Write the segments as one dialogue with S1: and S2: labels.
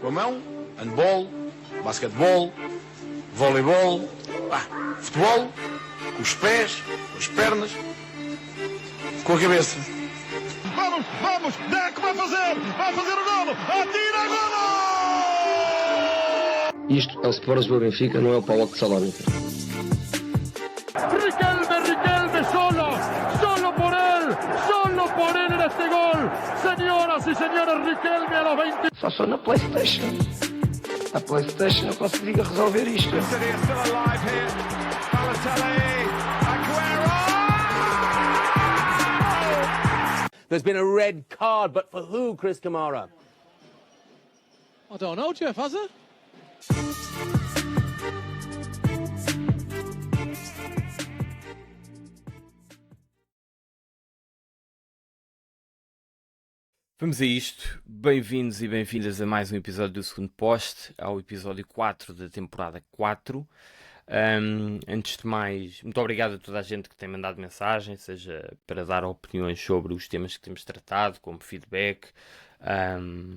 S1: Com a mão, handball, basquetebol, voleibol, futebol, com os pés, com as pernas, com a cabeça.
S2: Vamos, Deco vai fazer o golo, atira, golo!
S3: Isto é o Sport Lisboa Benfica, não é o PAOK de Salónica.
S2: Riquelme, solo por él en este gol. Señoras y señores, Riquelme a los 20.
S3: Só sou na PlayStation. A PlayStation eu consigo resolver isto.
S4: There's been a red card, but for who, Chris Kamara?
S5: I don't know, Jeff, has it?
S6: Vamos a isto. Bem-vindos e bem-vindas a mais um episódio do Segundo Poste, ao episódio 4 da temporada 4. Antes de mais, muito obrigado a toda a gente que tem mandado mensagem, seja para dar opiniões sobre os temas que temos tratado, como feedback.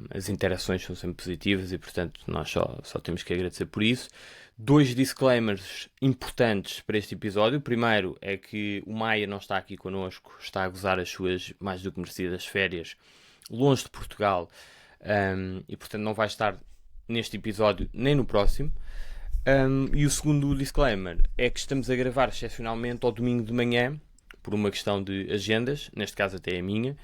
S6: As interações são sempre positivas e, portanto, nós só temos que agradecer por isso. 2 disclaimers importantes para este episódio. O primeiro é que o Maia não está aqui connosco, está a gozar as suas mais do que merecidas férias longe de Portugal, e portanto não vai estar neste episódio nem no próximo. E o segundo disclaimer é que estamos a gravar excepcionalmente ao domingo de manhã, por uma questão de agendas, neste caso até a minha,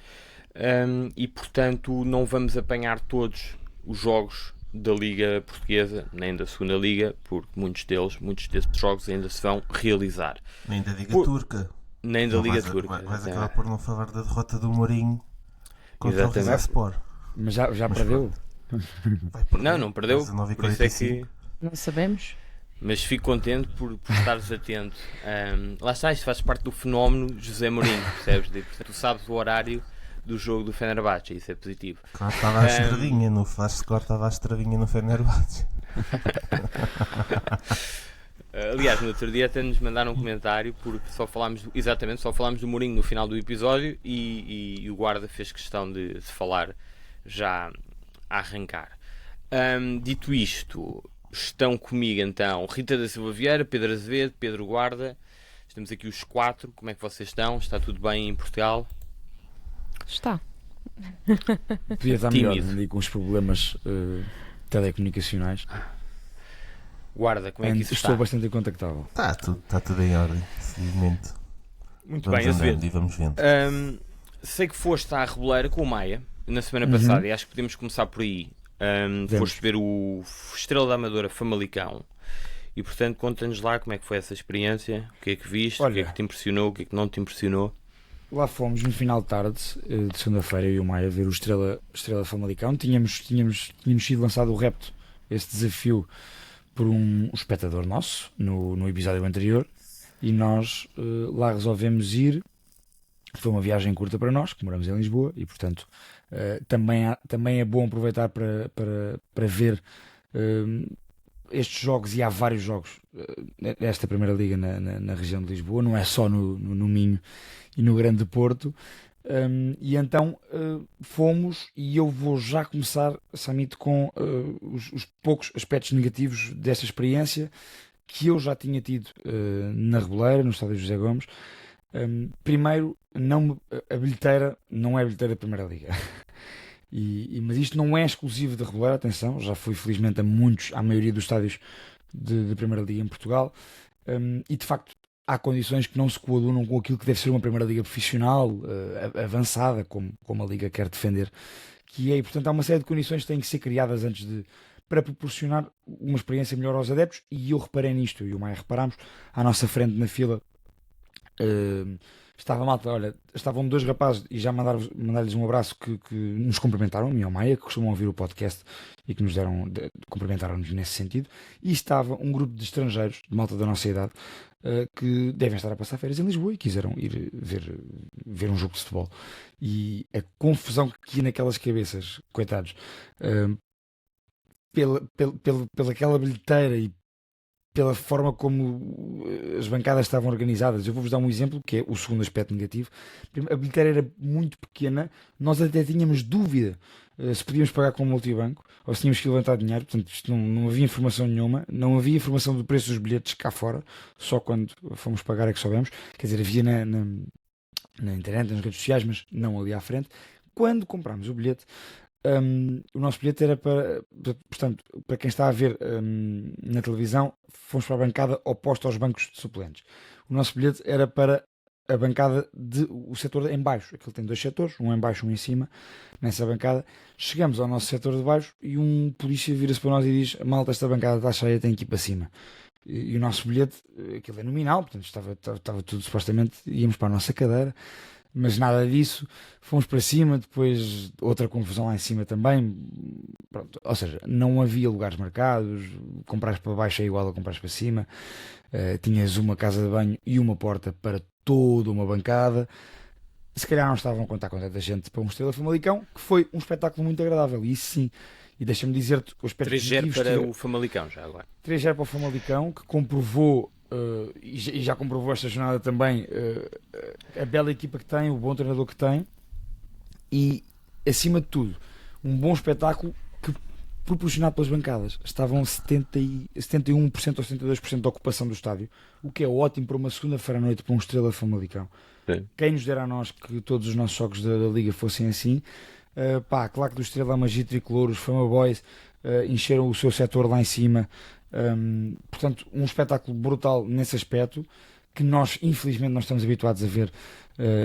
S6: e portanto não vamos apanhar todos os jogos da Liga Portuguesa, nem da Segunda Liga, porque muitos desses jogos ainda se vão realizar.
S7: Nem da Liga Turca.
S6: Nem da Liga Turca.
S7: Vais acabar por não falar da derrota do Mourinho contra o Rizespor.
S8: Mas já perdeu?
S6: Não perdeu. Por isso é que...
S9: Não sabemos.
S6: Mas fico contente por estares atento. Lá está, isto faz parte do fenómeno José Mourinho, percebes? Tu sabes o horário do jogo do Fenerbahçe, isso é positivo.
S7: Claro, estava a estradinha no Flash Score, estava a estradinha no Fenerbahçe.
S6: Aliás, no outro dia até nos mandaram um comentário porque só falámos do Mourinho no final do episódio e o guarda fez questão de falar já a arrancar. Dito isto, estão comigo então Rita da Silva Vieira, Pedro Azevedo, Pedro Guarda. Estamos aqui os 4. Como é que vocês estão? Está tudo bem em Portugal?
S9: Está.
S8: Podia estar melhor, ali com os problemas telecomunicacionais.
S6: Guarda, como é que isso está?
S8: Estou bastante contactável.
S7: Está tudo em ordem, felizmente.
S6: Muito
S7: vamos
S6: bem, Azevedo.
S7: E vamos vendo.
S6: Sei que foste à Reboleira com o Maia na semana passada e acho que podemos começar por aí. Foste ver o Estrela da Amadora Famalicão e, portanto, conta-nos lá como é que foi essa experiência, o que é que viste, o que é que te impressionou, o que é que não te impressionou.
S8: Lá fomos no final de tarde de segunda-feira, eu e o Maia, ver o Estrela Famalicão. Tínhamos sido lançado o repto, esse desafio, por um espectador nosso no episódio anterior, e nós lá resolvemos ir. Foi uma viagem curta para nós, que moramos em Lisboa, e portanto também é bom aproveitar para ver estes jogos, e há vários jogos nesta Primeira Liga na região de Lisboa, não é só no Minho e no Grande Porto. E então fomos, e eu vou já começar, Samit, com os poucos aspectos negativos desta experiência que eu já tinha tido na Reboleira, no estádio José Gomes. Primeiro, a bilheteira não é a bilheteira da Primeira Liga. Mas isto não é exclusivo da Reboleira, atenção, já fui felizmente à maioria dos estádios de Primeira Liga em Portugal, e de facto há condições que não se coadunam com aquilo que deve ser uma Primeira Liga profissional, avançada, como a Liga quer defender, e portanto há uma série de condições que têm que ser criadas para proporcionar uma experiência melhor aos adeptos, e eu reparei nisto, e o Maia reparámos, à nossa frente na fila, estavam 2 rapazes, e já mandar-lhes um abraço, que nos cumprimentaram, e ao Maia, que costumam ouvir o podcast e que cumprimentaram-nos nesse sentido, e estava um grupo de estrangeiros, de malta da nossa idade, que devem estar a passar férias em Lisboa e quiseram ir ver um jogo de futebol. E a confusão que ia naquelas cabeças, coitados, pela aquela bilheteira, e pela forma como as bancadas estavam organizadas. Eu vou-vos dar um exemplo, que é o segundo aspecto negativo. A bilheteira era muito pequena, nós até tínhamos dúvida se podíamos pagar com o multibanco ou se tínhamos que levantar dinheiro. Portanto, isto não havia informação nenhuma, não havia informação do preço dos bilhetes cá fora, só quando fomos pagar é que soubemos. Quer dizer, havia na internet, nas redes sociais, mas não ali à frente. Quando comprámos o bilhete, o nosso bilhete era portanto, para quem está a ver na televisão, fomos para a bancada oposta aos bancos de suplentes. O nosso bilhete era para a bancada o setor em baixo. Aquilo tem 2 setores, um em baixo e um em cima. Nessa bancada, chegamos ao nosso setor de baixo e um polícia vira-se para nós e diz: malta, esta bancada está cheia, tem que ir para cima. E o nosso bilhete, aquilo é nominal, portanto estava tudo, supostamente íamos para a nossa cadeira, mas nada disso. Fomos para cima, depois outra confusão lá em cima também. Pronto, ou seja, não havia lugares marcados, comprares para baixo é igual a comprares para cima. Tinhas uma casa de banho e uma porta para toda uma bancada. Se calhar não estavam a contar com tanta gente para um Estrela Famalicão, que foi um espetáculo muito agradável, e isso sim. E deixa-me dizer-te o aspecto
S6: 3-0 para o Famalicão, já agora.
S8: 3-0 para o Famalicão, que comprovou, e já comprovou esta jornada também, a bela equipa que tem, o bom treinador que tem, e, acima de tudo, um bom espetáculo que, proporcionado pelas bancadas. Estavam 71% ou 72% de ocupação do estádio, o que é ótimo para uma segunda-feira à noite para um Estrela Famalicão.
S6: Sim.
S8: Quem nos dera a nós que todos os nossos jogos da Liga fossem assim. A claque do Estrela, a Magia Tricolor, os Fama Boys encheram o seu setor lá em cima. Portanto, um espetáculo brutal nesse aspecto, que nós, infelizmente, não estamos habituados a ver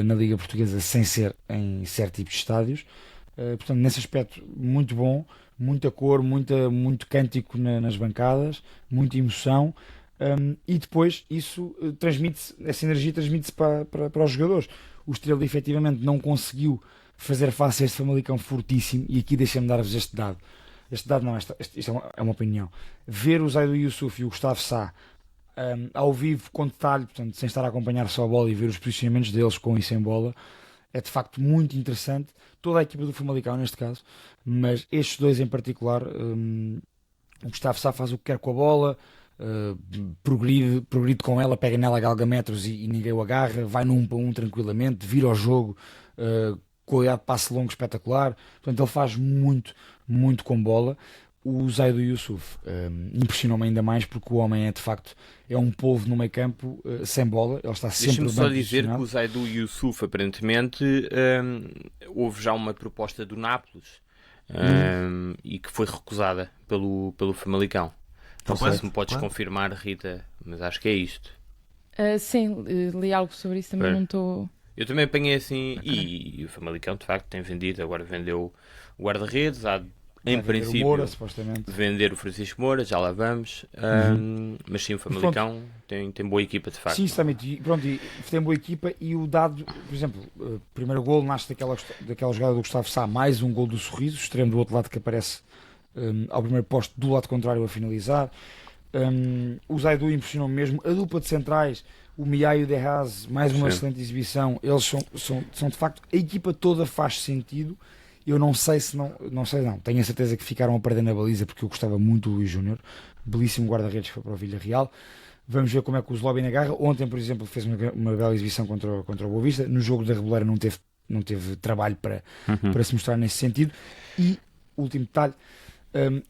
S8: na Liga Portuguesa sem ser em certo tipo de estádios. Portanto, nesse aspecto, muito bom, muita cor, muito cântico nas bancadas, muita emoção. E depois isso transmite-se, essa energia transmite-se para os jogadores. O Estrela efetivamente não conseguiu fazer face a este Famalicão fortíssimo, e aqui deixa-me dar-vos este dado. Este dado não, isto é uma opinião. Ver o Zaidu Yusuf e o Gustavo Sá ao vivo, com detalhe, portanto, sem estar a acompanhar só a bola e ver os posicionamentos deles com e sem bola, é de facto muito interessante. Toda a equipa do Famalicão neste caso, mas estes dois em particular, o Gustavo Sá faz o que quer com a bola, progride com ela, pega nela a galga metros e ninguém o agarra, vai num para um tranquilamente, vira ao jogo, qualidade de passe longo espetacular. Portanto, ele faz muito com bola. O Zaidu Yusuf impressionou-me ainda mais, porque o homem é de facto um polvo no meio campo, sem bola. Ele está sempre bem
S6: Deixa-me só dizer
S8: posicionado.
S6: que o Zaidu Yusuf, aparentemente, houve já uma proposta do Nápoles e que foi recusada pelo Famalicão. Não sei se me podes confirmar, Rita, mas acho que é isto.
S9: Sim, li algo sobre isso, também não estou...
S6: Eu também apanhei assim, e o Famalicão de facto tem vendido, agora vendeu o guarda-redes, em princípio
S8: Moura, supostamente.
S6: vender o Francisco Moura, já lá vamos, mas sim, o Famalicão tem boa equipa de facto.
S8: Sim, exatamente. E tem boa equipa, e o dado, por exemplo, o primeiro gol nasce daquela jogada do Gustavo Sá, mais um gol do Sorriso, o extremo do outro lado que aparece ao primeiro posto do lado contrário a finalizar. O Zaidu impressionou mesmo. A dupla de centrais, o Mia e o Derraz, mais uma excelente exibição. Eles são de facto, a equipa toda faz sentido. Eu não sei se não, tenho a certeza que ficaram a perder na baliza, porque eu gostava muito do Luís Júnior, belíssimo guarda-redes que foi para o Villarreal. Vamos ver como é que o Zlobin agarra. Ontem, por exemplo, fez uma bela exibição contra o Boa Vista. No jogo da Reboleira não teve trabalho para se mostrar nesse sentido. E, último detalhe,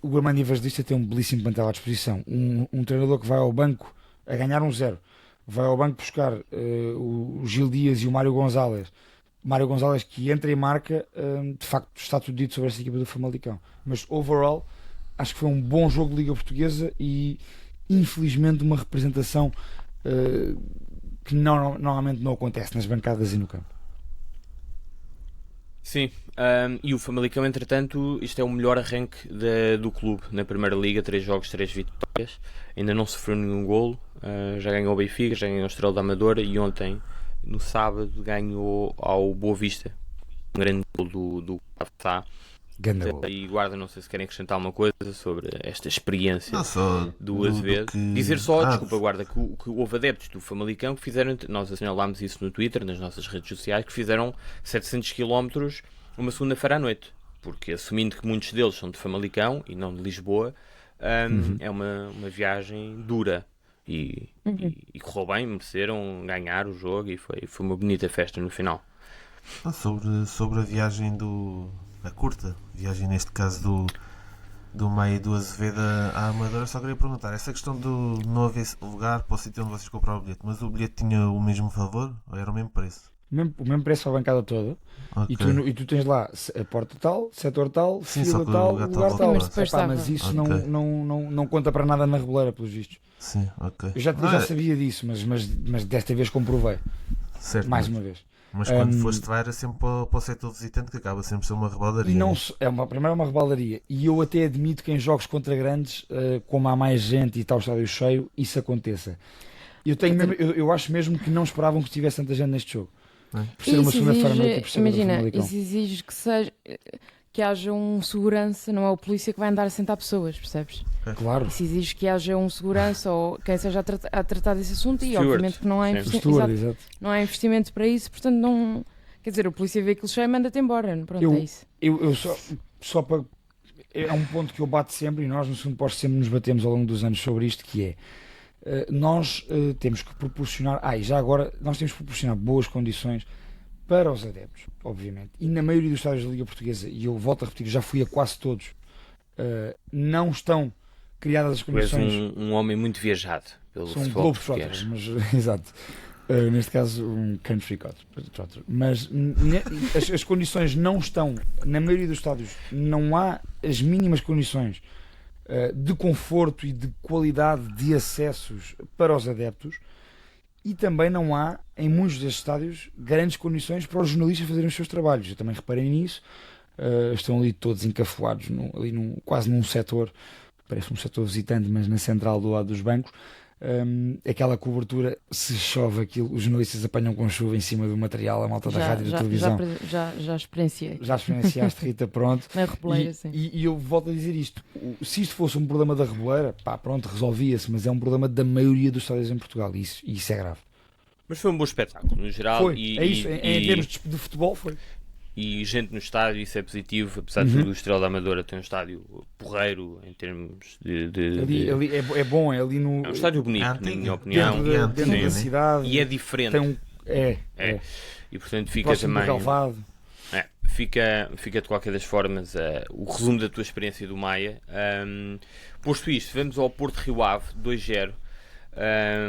S8: o Armando Evangelista tem um belíssimo plantel à disposição. Um treinador que vai ao banco a ganhar 1-0, vai ao banco buscar o Gil Dias e o Mário Gonzalez que entra e marca. De facto está tudo dito sobre esta equipa do Famalicão, mas overall acho que foi um bom jogo de Liga Portuguesa, e infelizmente uma representação que normalmente não acontece nas bancadas e no campo.
S6: Sim, e o Famalicão, entretanto, isto é o melhor arranque do clube na Primeira Liga, 3 jogos, 3 vitórias, ainda não sofreu nenhum golo, já ganhou o Benfica, já ganhou o Estrela da Amadora, e ontem, no sábado, ganhou ao Boa Vista, um grande golo do Sá. E Guarda, não sei se querem acrescentar alguma coisa sobre esta experiência do Azevedo. Dizer só, desculpa Guarda, que houve adeptos do Famalicão que fizeram, nós assinalámos isso no Twitter, nas nossas redes sociais, que fizeram 700 km uma segunda-feira à noite, porque assumindo que muitos deles são de Famalicão e não de Lisboa, é uma viagem dura e correu bem, mereceram ganhar o jogo e foi uma bonita festa no final.
S7: Sobre a viagem a curta viagem neste caso do Maia e do Azevedo à Amadora, só queria perguntar, essa questão do não haver lugar para o sítio onde vocês compraram o bilhete, mas o bilhete tinha o mesmo valor ou era o mesmo preço?
S8: O mesmo preço para a bancada toda.
S7: Okay.
S8: E tu tens lá a porta tal, setor tal,
S7: sim,
S8: fila tal, lugar tal. Mas isso
S7: okay.
S8: não conta para nada na Reboleira, pelos vistos.
S7: Sim, ok.
S8: Eu já sabia disso, mas desta vez comprovei.
S7: Certo,
S8: mais uma vez.
S7: Mas quando foste lá era sempre para o setor visitante, que acaba sempre ser uma rebaldaria.
S8: E não, primeiro é uma rebaldaria. E eu até admito que em jogos contra grandes, como há mais gente e está o estádio cheio, isso aconteça. Eu acho mesmo que não esperavam que tivesse tanta gente neste jogo. Por ser uma segunda-feira à noite e por ser
S9: imagina, isso exige que haja um segurança, não é o polícia que vai andar a sentar pessoas, percebes?
S8: Claro.
S9: Isso exige que haja um segurança ou quem seja a tratar desse assunto e obviamente que não há não há investimento para isso, portanto não... Quer dizer, o polícia vê aquilo cheio e manda-te embora, pronto, é isso.
S8: Eu só para... É um ponto que eu bato sempre e nós no segundo posto sempre nos batemos ao longo dos anos sobre isto, que é nós temos que proporcionar, e já agora nós temos que proporcionar boas condições para os adeptos, obviamente, e na maioria dos estádios da Liga Portuguesa, e eu volto a repetir, já fui a quase todos, não estão criadas as condições.
S6: Tu és um homem muito viajado pelo futebol português.
S8: Mas exato, neste caso um country trotter, mas as condições não estão, na maioria dos estádios não há as mínimas condições de conforto e de qualidade de acessos para os adeptos, e também não há, em muitos destes estádios, grandes condições para os jornalistas fazerem os seus trabalhos. Eu também reparei nisso. Estão ali todos encafuados, quase num setor, parece um setor visitante, mas na central do lado dos bancos. Aquela cobertura, se chove aquilo, os jornalistas apanham com chuva em cima do material, a malta da rádio e da televisão.
S9: Já experienciei.
S8: Já experienciaste, Rita, pronto.
S9: Na Reboleira, sim.
S8: E eu volto a dizer isto, se isto fosse um problema da Reboleira, pronto, resolvia-se, mas é um problema da maioria dos estádios em Portugal, e isso é grave.
S6: Mas foi um bom espetáculo, no geral.
S8: Foi, em termos de futebol foi.
S6: E gente no estádio, isso é positivo, apesar de tudo, o Estrela da Amadora tem um estádio porreiro em termos
S8: ali é bom, é ali no...
S6: É um estádio bonito, na minha opinião.
S8: Dentro da cidade.
S6: E é diferente. E portanto fica também... Fica de qualquer das formas o resumo da tua experiência do Maia. Posto isto, vamos ao Porto Rio Ave, 2-0.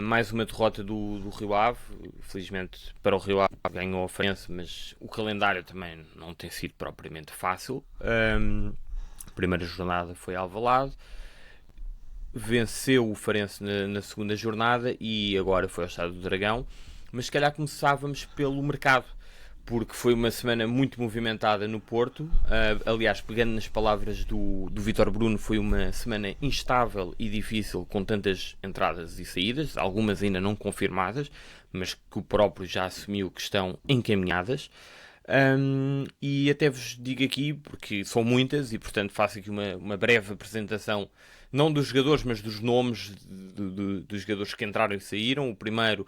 S6: Mais uma derrota do Rio Ave. Felizmente para o Rio Ave ganhou a Farense, mas o calendário também não tem sido propriamente fácil. A primeira jornada foi Alvalade, venceu o Farense na segunda jornada e agora foi ao Estádio do Dragão. Mas se calhar começávamos pelo mercado, porque foi uma semana muito movimentada no Porto. Aliás, pegando nas palavras do Vítor Bruno, foi uma semana instável e difícil, com tantas entradas e saídas, algumas ainda não confirmadas, mas que o próprio já assumiu que estão encaminhadas. E até vos digo aqui, porque são muitas, e portanto faço aqui uma breve apresentação, não dos jogadores, mas dos nomes dos jogadores que entraram e saíram. O primeiro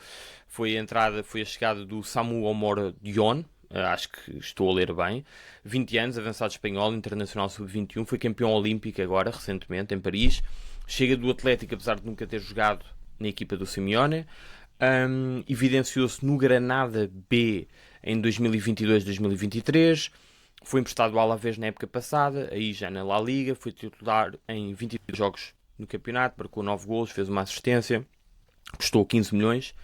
S6: foi a chegada do Samu Omor Dion, acho que estou a ler bem, 20 anos, avançado espanhol, internacional sub-21, foi campeão olímpico agora, recentemente, em Paris. Chega do Atlético, apesar de nunca ter jogado na equipa do Simeone. Evidenciou-se no Granada B em 2022-2023, foi emprestado ao Alavés na época passada, aí já na La Liga, foi titular em 22 jogos no campeonato, marcou 9 golos, fez uma assistência, custou 15 milhões.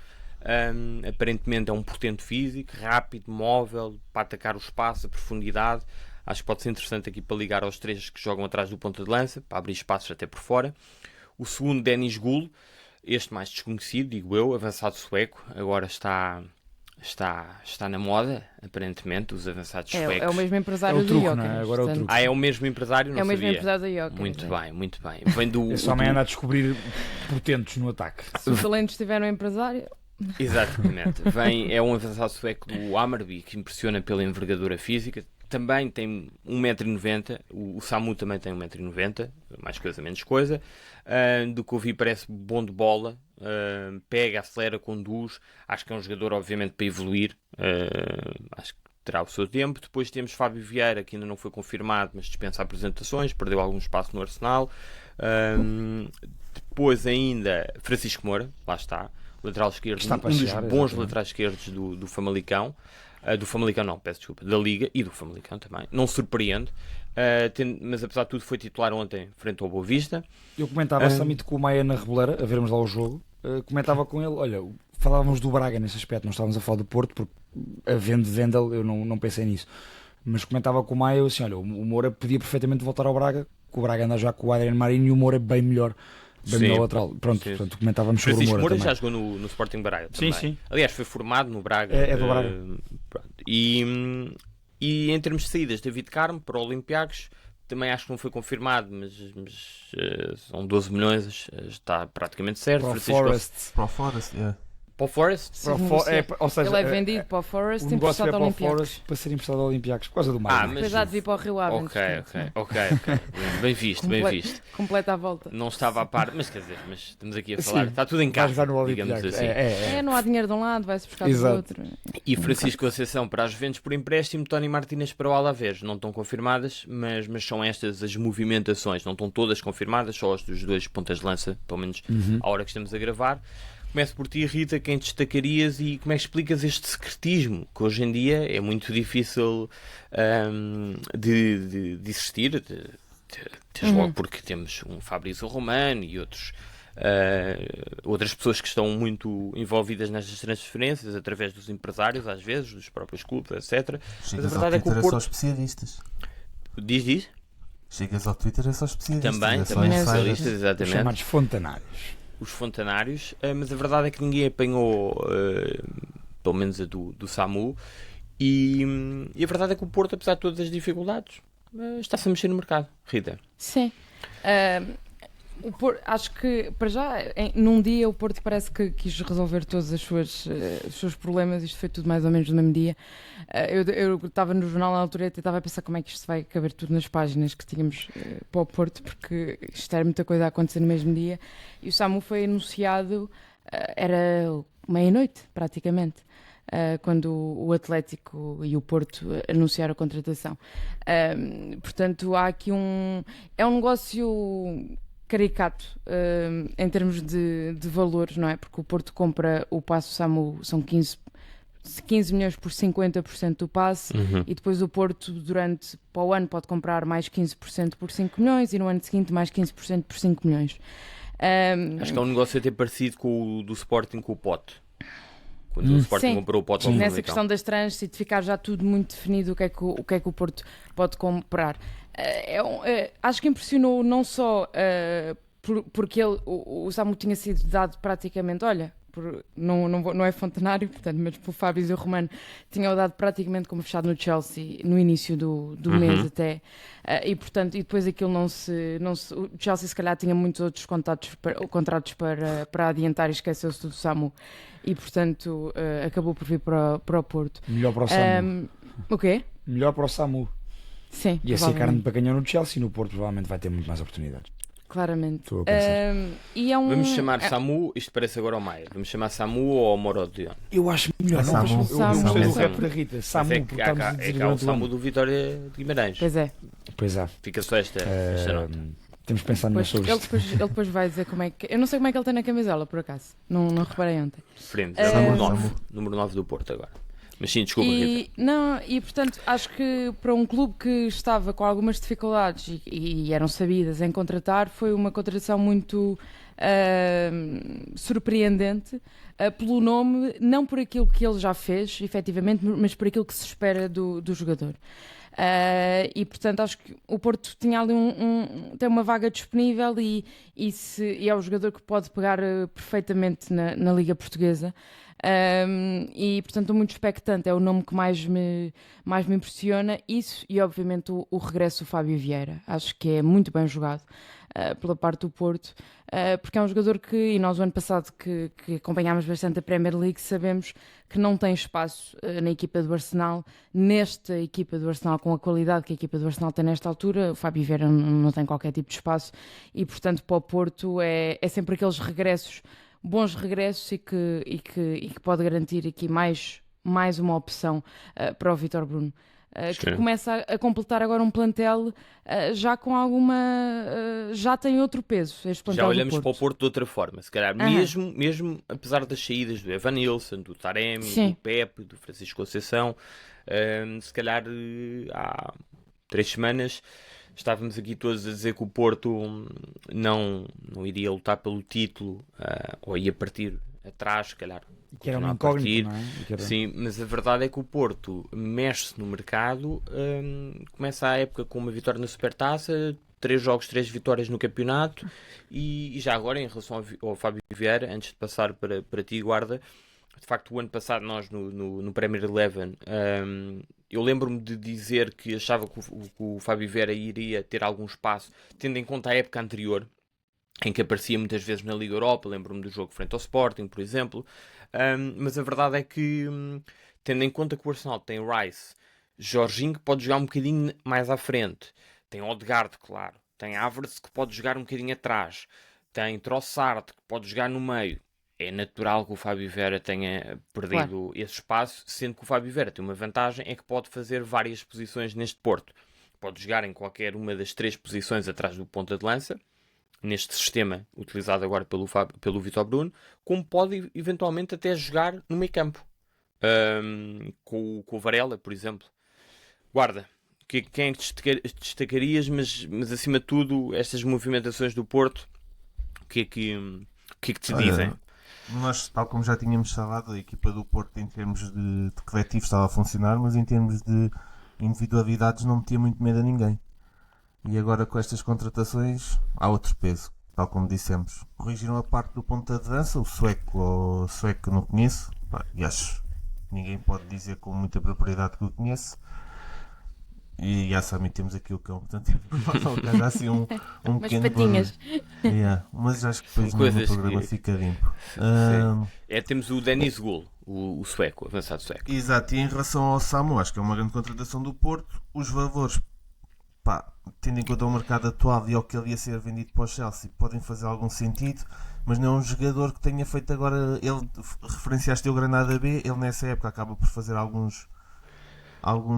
S6: Aparentemente é um portento físico, rápido, móvel, para atacar o espaço, a profundidade. Acho que pode ser interessante aqui para ligar aos três que jogam atrás do ponta de lança, para abrir espaços até por fora. O segundo, Denis Gul, este mais desconhecido, digo eu, avançado sueco, agora está na moda, aparentemente, os avançados suecos.
S9: É o mesmo empresário do Joker.
S6: É o mesmo empresário? Não
S9: é o mesmo
S6: sabia.
S9: empresário do Joker.
S6: Muito bem. Vem do...
S8: Esse homem anda a descobrir portentos no ataque.
S9: Se os talentos tiveram empresário...
S6: Exatamente. É um avançado sueco do Hammarby, que impressiona pela envergadura física. Também tem 1,90m. O Samu também tem 1,90m. Mais coisa, menos coisa. Do que eu vi, parece bom de bola. Pega, acelera, conduz. Acho que é um jogador, obviamente, para evoluir. Acho que terá o seu tempo. Depois temos Fábio Vieira, que ainda não foi confirmado, mas dispensa apresentações. Perdeu algum espaço no Arsenal. Depois ainda Francisco Moura, lá está, lateral esquerdo, um dos bons laterais esquerdos do Famalicão. Do Famalicão não, peço desculpa, da Liga e do Famalicão também. Não surpreende, mas apesar de tudo foi titular ontem frente ao Boa Vista.
S8: Eu comentava somente com o Maia na Reboleira, a vermos lá o jogo, comentava com ele, olha, falávamos do Braga nesse aspecto, não estávamos a falar do Porto, porque havendo Vendel eu não pensei nisso. Mas comentava com o Maia, assim, olha, o Moura podia perfeitamente voltar ao Braga, que o Braga anda já com o Adriano Marinho e o Moura é bem melhor. Melhor lateral. Pronto, portanto, comentávamos sobre o Moura
S6: também.
S8: já
S6: jogou no Sporting Braga também.
S8: Sim.
S6: Aliás, foi formado no Braga.
S8: É do Braga.
S6: E em termos de saídas, David Carmo para o Olympiacos, também acho que não foi confirmado, mas são 12 milhões, está praticamente certo.
S7: Para o Forest,
S6: Para o Forest?
S9: Ou seja, ele é vendido para o Forest, emprestado ao Olympiacos.
S8: Para ser emprestado ao Olympiacos, por causa do Maia.
S6: Mas
S9: depois há de vir para o Rio Ave.
S6: Ok. Bem visto.
S9: Completa a volta.
S6: Não estava a par, mas quer dizer, estamos aqui a falar. Está tudo em casa, digamos assim.
S9: Não há dinheiro de um lado, vai-se buscar do outro.
S6: E Francisco Conceição para as Juventus por empréstimo, Tony Martínez para o Alavés. Não estão confirmadas, mas são estas as movimentações. Não estão todas confirmadas, só as dos dois pontas de lança, pelo menos à hora que estamos a gravar. Começo por ti, Rita, quem destacarias e como é que explicas este secretismo que hoje em dia é muito difícil de existir, logo porque temos um Fabrício Romano e outras pessoas que estão muito envolvidas nestas transferências através dos empresários, às vezes, dos próprios clubes, etc.
S7: Mas a verdade é que o Porto... é só especialistas.
S6: Diz?
S7: Chegas ao Twitter é só especialistas.
S6: Também especialistas, exatamente.
S8: Chamados fontanários.
S6: Os fontanários, mas a verdade é que ninguém apanhou, pelo menos a do SAMU, e a verdade é que o Porto, apesar de todas as dificuldades, está-se a mexer no mercado. Rita?
S9: Sim. O Porto, acho que, para já, num dia o Porto parece que quis resolver todos os seus problemas. Isto foi tudo mais ou menos no mesmo dia. Eu estava no jornal na altura e estava a pensar como é que isto vai caber tudo nas páginas que tínhamos para o Porto, porque isto era muita coisa a acontecer no mesmo dia. E o SAMU foi anunciado, era meia-noite, praticamente. Quando o Atlético e o Porto anunciaram a contratação. Portanto, há aqui é um negócio caricato em termos de valores, não é? Porque o Porto compra o passe SAMU, são 15 milhões por 50% do passe, e depois o Porto para o ano pode comprar mais 15% por 5 milhões e no ano seguinte mais 15% por 5 milhões.
S6: Acho que é um negócio até parecido com o do Sporting com o Pote. Quando o Sporting comprou o Pote ao
S9: nessa questão das trans e de ficar já tudo muito definido o que é que o Porto pode comprar. Acho que impressionou não só porque o SAMU tinha sido dado praticamente, não é fontanário, portanto, mas pelo Fabrício Romano tinha-o dado praticamente como fechado no Chelsea no início do mês até, e portanto, e depois aquilo não se o Chelsea se calhar tinha muitos outros contratos para adiantar e esqueceu-se do SAMU e portanto acabou por vir para o Porto.
S8: Melhor para o SAMU.
S9: O quê?
S8: Melhor para o SAMU.
S9: Sim,
S8: e assim carne para canhão no Chelsea, no Porto provavelmente vai ter muito mais oportunidades.
S9: Claramente.
S8: Estou a pensar.
S6: Vamos chamar SAMU, isto parece agora ao Maia. Vamos chamar SAMU ou ao Morodion?
S8: Eu acho melhor.
S7: Não,
S8: eu gostei do rap da Rita. SAMU, porque estamos a dizer
S6: o SAMU do Vitória de Guimarães.
S9: Pois é.
S6: Fica só esta nota.
S8: Temos que pensar melhor sobre isto.
S9: Ele depois vai dizer como é que... Eu não sei como é que ele tem na camisola, por acaso. Não reparei ontem.
S6: Frente, número 9 do Porto agora. Mas sim, desculpa, Rita.
S9: E portanto, acho que para um clube que estava com algumas dificuldades e eram sabidas em contratar, foi uma contratação muito surpreendente pelo nome, não por aquilo que ele já fez, efetivamente, mas por aquilo que se espera do jogador. E portanto acho que o Porto tinha ali tem uma vaga disponível e é o jogador que pode pegar perfeitamente na Liga Portuguesa. E portanto estou muito expectante, é o nome que mais me impressiona, isso e obviamente o regresso do Fábio Vieira, acho que é muito bem jogado pela parte do Porto, porque é um jogador e nós o ano passado que acompanhámos bastante a Premier League sabemos que não tem espaço na equipa do Arsenal, nesta equipa do Arsenal com a qualidade que a equipa do Arsenal tem nesta altura, o Fábio Vieira não tem qualquer tipo de espaço e portanto para o Porto é sempre aqueles regressos, bons regressos e que pode garantir aqui mais uma opção para o Vítor Bruno que começa a completar agora um plantel já com alguma... já tem outro peso, este plantel
S6: Já olhamos
S9: do
S6: para o Porto de outra forma, se calhar, mesmo apesar das saídas do Evan Nilsson, do Taremi,
S9: Sim.
S6: do Pepe, do Francisco Conceição, se calhar há 3 semanas estávamos aqui todos a dizer que o Porto não iria lutar pelo título, ou ia partir atrás, se calhar.
S8: Que era uma
S6: continuar a
S8: incógnita,
S6: partir.
S8: não é? Que era-
S6: Sim, mas a verdade é que o Porto mexe-se no mercado, começa a época com uma vitória na Supertaça, 3 jogos, 3 vitórias no campeonato, e já agora em relação ao Fábio Vieira, antes de passar para ti, Guarda, de facto o ano passado nós no Premier Eleven, eu lembro-me de dizer que achava que o Fábio Vieira iria ter algum espaço, tendo em conta a época anterior, em que aparecia muitas vezes na Liga Europa, lembro-me do jogo frente ao Sporting, por exemplo, mas a verdade é que, tendo em conta que o Arsenal tem Rice, Jorginho, que pode jogar um bocadinho mais à frente, tem Odegaard, claro, tem Havertz, que pode jogar um bocadinho atrás, tem Trossard, que pode jogar no meio, é natural que o Fábio Vieira tenha perdido esse espaço, sendo que o Fábio Vieira tem uma vantagem, é que pode fazer várias posições neste Porto. Pode jogar em qualquer uma das 3 posições atrás do ponta de lança, neste sistema utilizado agora pelo Vítor Bruno, como pode eventualmente até jogar no meio campo, com o Varela, por exemplo. Guarda, quem é que destacarias, mas acima de tudo, estas movimentações do Porto, o que é que te dizem?
S7: Nós, tal como já tínhamos falado, a equipa do Porto em termos de coletivo estava a funcionar, mas em termos de individualidades não metia muito medo a ninguém. E agora com estas contratações há outro peso, tal como dissemos. Corrigiram a parte do ponta de lança, o sueco que eu não conheço, e acho que ninguém pode dizer com muita propriedade que o conhece. E já sabem, temos aqui o cão, portanto, há assim um
S9: Umas
S7: pequeno
S9: patinhas.
S7: mas acho que depois no
S6: Coisas
S7: programa
S6: que-
S7: fica limpo.
S6: Temos o Dennis Gull, o sueco, o avançado sueco.
S7: Exato, e em relação ao Samu, acho que é uma grande contratação do Porto. Os valores, tendo em conta o mercado atual e ao que ele ia ser vendido para o Chelsea, podem fazer algum sentido, mas não é um jogador que tenha feito agora. Ele referenciaste o Granada B, ele nessa época acaba por fazer alguns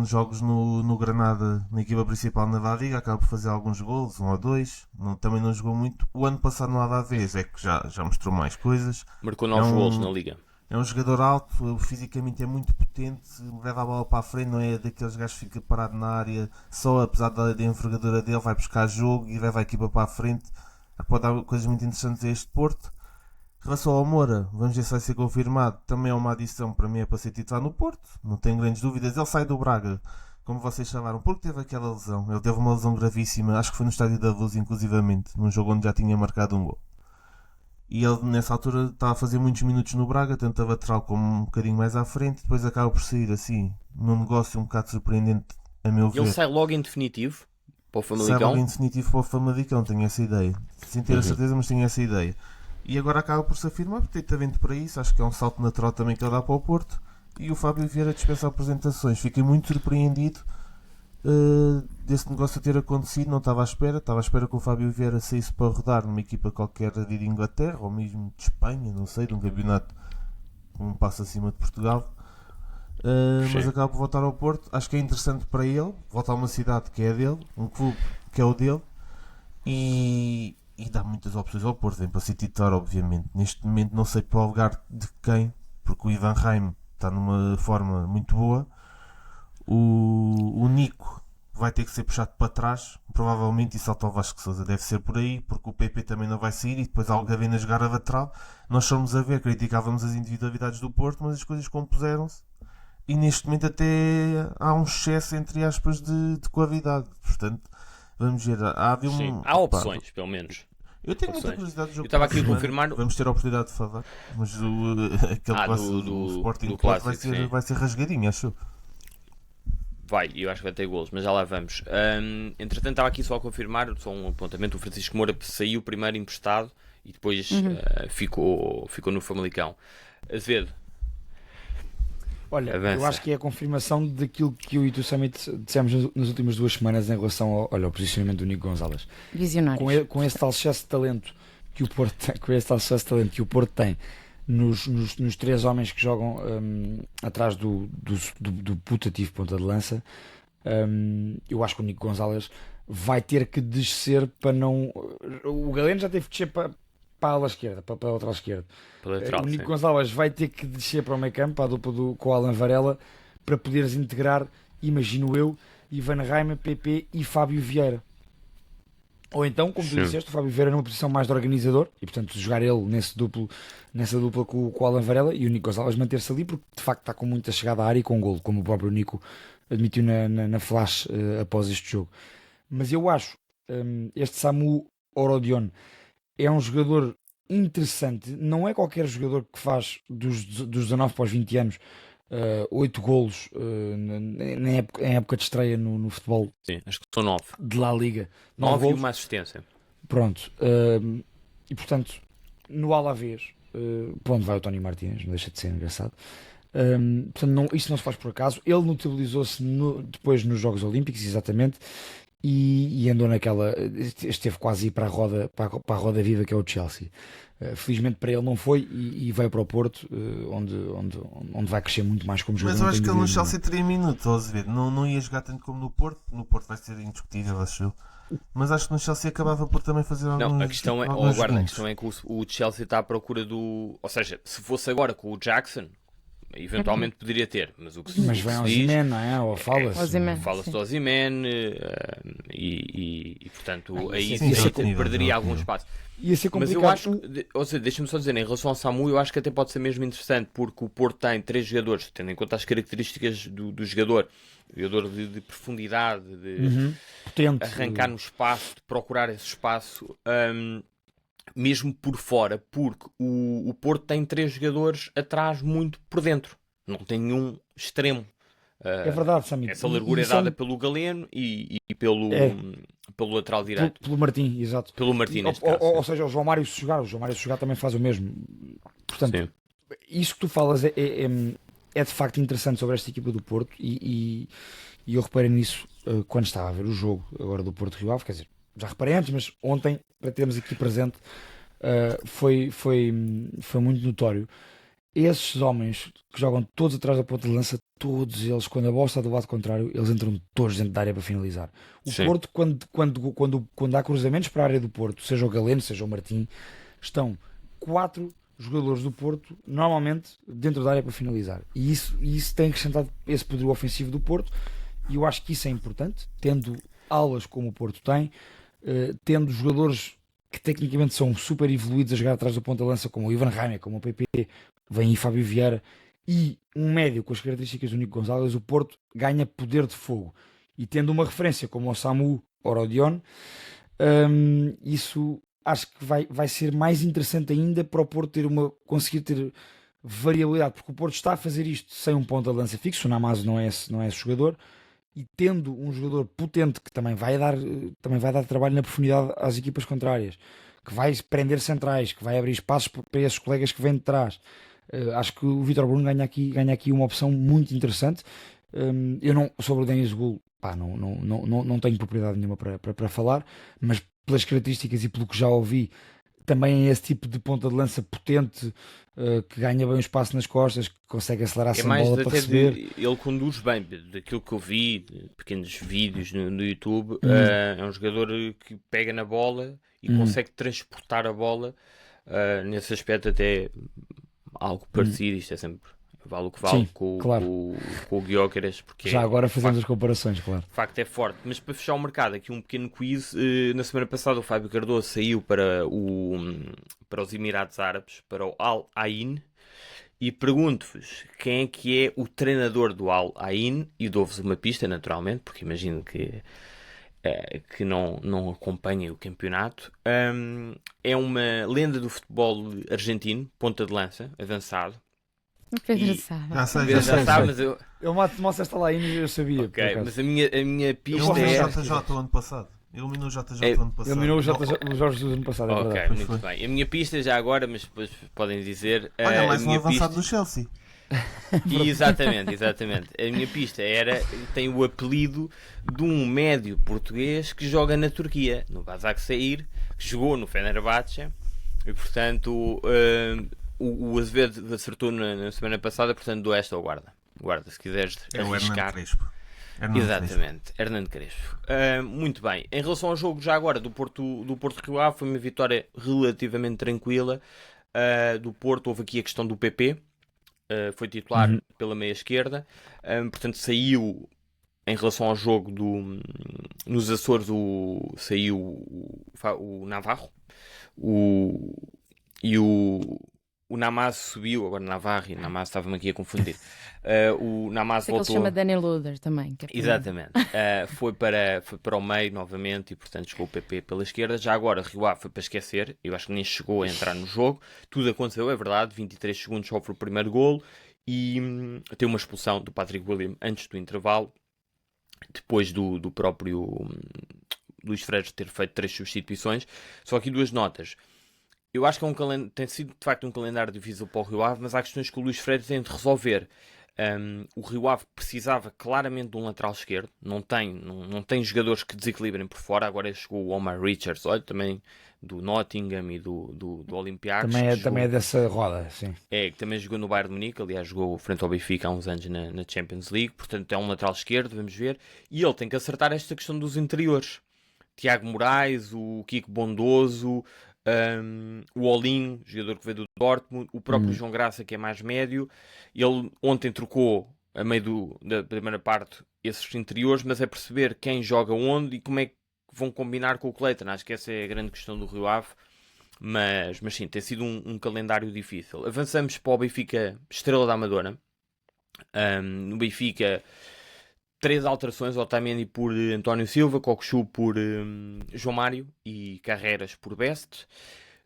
S7: jogos no Granada, na equipa principal na La Liga, acaba por fazer alguns golos, 1 ou 2, também não jogou muito. O ano passado no Alavés é que já mostrou mais coisas.
S6: Marcou 9 golos na Liga.
S7: É um jogador alto, fisicamente é muito potente, leva a bola para a frente, não é daqueles gajos que fica parado na área só, apesar da envergadura dele, vai buscar jogo e leva a equipa para a frente. Pode dar coisas muito interessantes a este Porto. Em relação ao Moura, vamos ver se vai ser confirmado, também é uma adição para mim, é para ser titular no Porto, não tenho grandes dúvidas. Ele sai do Braga, como vocês chamaram, porque teve aquela lesão, ele teve uma lesão gravíssima, acho que foi no Estádio da Luz inclusivamente, num jogo onde já tinha marcado um gol. E ele nessa altura estava a fazer muitos minutos no Braga, tanto a lateral como um bocadinho mais à frente, depois acaba por sair assim, num negócio um bocado surpreendente, a meu ver.
S6: Ele sai logo em definitivo para o
S7: Sai
S6: Famalicão.
S7: logo em definitivo para o Famalicão, tenho essa ideia, sem ter a certeza, mas tenho essa ideia. E agora acaba por se afirmar, porque tem talento para isso, acho que é um salto natural também que ele dá para o Porto. E o Fábio Vieira dispensa apresentações. Fiquei muito surpreendido desse negócio ter acontecido, não estava à espera que o Fábio Vieira saísse para rodar numa equipa qualquer de Inglaterra, ou mesmo de Espanha, não sei, de um campeonato um passo acima de Portugal. Mas acaba por voltar ao Porto, acho que é interessante para ele, voltar a uma cidade que é dele, um clube que é o dele, e dá muitas opções ao Porto, para ser titular, obviamente. Neste momento não sei para o lugar de quem, porque o Ivan Reim está numa forma muito boa. O Nico vai ter que ser puxado para trás, provavelmente, e salta ao Vasco Sousa, deve ser por aí, porque o PP também não vai sair, e depois há o Gavena jogar a lateral. Nós fomos a ver, criticávamos as individualidades do Porto, mas as coisas compuseram-se, e neste momento até há um excesso, entre aspas, de qualidade. Portanto, vamos ver.
S6: Há opções, pelo menos.
S7: Eu tenho muita curiosidade do jogo.
S6: Eu estava aqui a
S7: semana.
S6: confirmar.
S7: Vamos ter a oportunidade de falar, mas aquele clássico do Sporting
S6: do
S7: Porto
S6: clássico,
S7: vai ser rasgadinho, acho.
S6: Vai, eu acho que vai ter golos, mas já lá vamos. Entretanto, estava aqui só a confirmar, só um apontamento: o Francisco Moura saiu primeiro emprestado e depois ficou no Famalicão. Azevedo.
S8: Olha,
S6: Avança.
S8: eu acho que é a confirmação daquilo que eu e tu, Samit, dissemos nas últimas 2 semanas em relação ao posicionamento do Nico Gonzalez.
S9: Visionários.
S8: Com esse tal excesso de talento que o Porto tem, nos 3 homens que jogam atrás do putativo ponta de lança, Eu acho que o Nico Gonzalez vai ter que descer para não. O Galeno já teve que descer para a ala esquerda, para a outra esquerda.
S6: Lateral,
S8: O Nico
S6: sim.
S8: Gonzalez vai ter que descer para o meio campo, para a dupla com o Alan Varela, para poderes integrar, imagino eu, Ivan Reimer, PP e Fábio Vieira. Ou então, como tu
S6: Sim.
S8: disseste, o Fábio Vieira numa posição mais de organizador e, portanto, jogar ele nessa dupla com o Alan Varela e o Nico Gonzalez manter-se ali, porque de facto está com muita chegada à área e com golo, como o próprio Nico admitiu na flash após este jogo. Mas eu acho este Samu Orodion é um jogador interessante, não é qualquer jogador que faz dos 19 para os 20 anos 8 golos em época de estreia no futebol
S6: Sim, acho que são 9.
S8: de La Liga.
S6: 9 e
S8: golos.
S6: uma assistência.
S8: Pronto. E portanto, no Alavés, para onde vai o Tony Martínez, não deixa de ser engraçado. Portanto, isto não se faz por acaso. Ele notabilizou-se depois nos Jogos Olímpicos, exatamente, e andou naquela. Esteve quase a ir para a roda viva que é o Chelsea. Felizmente para ele não foi e veio para o Porto, onde vai crescer muito mais como jogador.
S7: Mas eu
S8: não
S7: acho que
S8: tenho
S7: ele no
S8: dúvida
S7: Chelsea teria minutos, Azevedo. Não ia jogar tanto como no Porto. No Porto vai ser indiscutível, acho eu. Mas acho que no Chelsea acabava por também fazer alguns.
S6: Não, a questão é,
S7: alguns
S6: a
S7: gols.
S6: questão é que o Chelsea está à procura do. Ou seja, se fosse agora com o Jackson, eventualmente poderia ter, mas o que se,
S8: Mas
S6: o que
S8: vem
S6: se
S8: ao
S6: diz
S8: Osimhen, não é? Ou fala-se.
S9: Osimhen.
S6: fala-se do Osimhen e portanto aí
S8: sim, sim,
S7: sim.
S6: perderia algum
S7: Sim.
S6: espaço.
S8: Ia ser
S6: Mas
S8: complicado.
S6: eu acho, ou seja, deixa-me só dizer, em relação ao Samu, eu acho que até pode ser mesmo interessante, porque o Porto tem 3 jogadores, tendo em conta as características do jogador de profundidade, de
S8: Potente.
S6: arrancar no espaço, de procurar esse espaço, mesmo por fora, porque o Porto tem 3 jogadores atrás muito por dentro, não tem nenhum extremo.
S8: É verdade, Sami.
S6: Essa largura é dada pelo Galeno e pelo lateral direito,
S8: pelo Martim, exato.
S6: pelo Martínez. neste
S8: Ou,
S6: caso,
S8: ou
S6: sim.
S8: seja, o João Mário se jogar também faz o mesmo. Portanto,
S6: Sim.
S8: isso que tu falas é de facto interessante sobre esta equipa do Porto e eu reparei nisso quando estava a ver o jogo agora do Porto Rio Ave, quer dizer, já reparei antes, mas ontem, para termos aqui presente, foi muito notório. Esses homens que jogam todos atrás da ponta de lança, todos eles, quando a bola está do lado contrário, eles entram todos dentro da área para finalizar. O
S6: Sim.
S8: Porto, quando há cruzamentos para a área do Porto, seja o Galeno, seja o Martim, estão 4 jogadores do Porto, normalmente, dentro da área para finalizar. E isso tem acrescentado esse poder ofensivo do Porto, e eu acho que isso é importante, tendo alas como o Porto tem, tendo jogadores que tecnicamente são super evoluídos a jogar atrás do ponta-lança, como o Ivan Reimer, como o PP, vem aí Fábio Vieira, e um médio com as características do Nico Gonzalez, o Porto ganha poder de fogo. E tendo uma referência como o Samu Orodion, isso acho que vai ser mais interessante ainda para o Porto conseguir ter variabilidade, porque o Porto está a fazer isto sem um ponta-lança fixo, o Namazo não é esse jogador, e tendo um jogador potente que também vai dar trabalho na profundidade às equipas contrárias, que vai prender centrais, que vai abrir espaços para esses colegas que vêm de trás. Acho que o Vítor Bruno ganha aqui uma opção muito interessante. Eu não, sobre o Denis Gul, não tenho propriedade nenhuma para falar, mas pelas características e pelo que já ouvi, também é esse tipo de ponta de lança potente, que ganha bem o espaço nas costas, que consegue acelerar sem bola para receber.
S6: Ele conduz bem, daquilo que eu vi, de pequenos vídeos no YouTube, é um jogador que pega na bola e consegue transportar a bola, nesse aspecto até algo parecido, isto é sempre vale o que vale. Sim, com o Gyökeres, porque
S8: já agora fazemos as comparações, claro.
S6: De facto é forte, mas para fechar o mercado, aqui um pequeno quiz. Na semana passada o Fábio Cardoso saiu para os Emirados Árabes, para o Al Ain, e pergunto-vos quem é que é o treinador do Al Ain, e dou-vos uma pista, naturalmente, porque imagino que não acompanhem o campeonato. É uma lenda do futebol argentino, ponta de lança, avançado.
S9: Pedro sabe.
S7: Já sei.
S6: Mas eu...
S8: Ele mostra esta lá e eu sabia.
S6: Ok, mas a minha pista
S7: Ele
S6: é...
S7: o JJ o ano passado. Eliminou o JJ o ano passado.
S8: Eliminou o Jorge Jesus no ano passado, é
S6: Ok,
S8: verdade.
S6: muito bem. A minha pista já agora, mas depois podem dizer...
S7: Olha, mais
S6: a
S7: um
S6: minha
S7: avançado
S6: pista...
S7: do Chelsea.
S6: Exatamente. A minha pista tem o apelido de um médio português que joga na Turquia, no Başakşehir, que jogou no Fenerbahçe, e portanto o Azevedo acertou na semana passada, portanto dou esta ao guarda. Guarda, se quiseres
S7: É o Hernán
S6: arriscar.
S7: Crespo.
S6: Exatamente, Hernando Crespo. Muito bem. Em relação ao jogo já agora do Porto Rio Ave, foi uma vitória relativamente tranquila. Do Porto, houve aqui a questão do PP, foi titular pela meia esquerda, portanto saiu em relação ao jogo nos Açores, saiu o Navarro, e o Namaz subiu, agora Navarro e Namaz, estava-me aqui a confundir. O Namaz
S9: Sei que ele se chama Danny Loader também. Que é
S6: Exatamente. Foi para o meio novamente e, portanto, chegou o PP pela esquerda. Já agora, Rio Ave foi para esquecer. Eu acho que nem chegou a entrar no jogo. Tudo aconteceu, é verdade. 23 segundos sofre o primeiro golo e tem uma expulsão do Patrick William antes do intervalo. Depois do próprio Luís Freires ter feito 3 substituições. Só aqui 2 notas. Eu acho que tem sido de facto um calendário difícil para o Rio Ave, mas há questões que o Luís Freire tem de resolver. O Rio Ave precisava claramente de um lateral esquerdo, não tem jogadores que desequilibrem por fora. Agora chegou o Omar Richards, olha, também do Nottingham e do Olympiacos.
S8: Também é dessa roda, sim.
S6: Que também jogou no Bayern de Munique, aliás jogou frente ao Benfica há uns anos na Champions League, portanto é um lateral esquerdo, vamos ver. E ele tem que acertar esta questão dos interiores. Tiago Moraes, o Kiko Bondoso, o Olinho, jogador que veio do Dortmund, o próprio João Graça, que é mais médio. Ele ontem trocou a meio da primeira parte esses interiores, mas é perceber quem joga onde e como é que vão combinar com o Clayton. Acho que essa é a grande questão do Rio Ave, mas sim, tem sido um calendário difícil. Avançamos para o Benfica Estrela da Amadora. No Benfica, 3 alterações: Otamendi por António Silva, Cockchu por João Mário e Carreras por Best.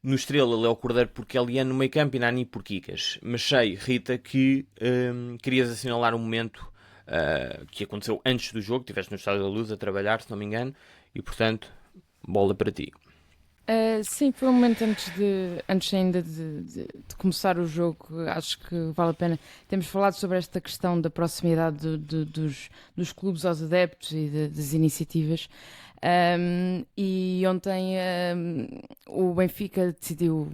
S6: No Estrela, Léo Cordeiro por Kellyan no meio campo e Nani por Kikas. Mas sei, Rita, que querias assinalar um momento que aconteceu antes do jogo. Estiveste no Estádio da Luz a trabalhar, se não me engano, e portanto, bola para ti.
S9: Sim, foi um momento antes ainda de começar o jogo. Acho que vale a pena. Temos falado sobre esta questão da proximidade dos clubes aos adeptos e das iniciativas. E ontem o Benfica decidiu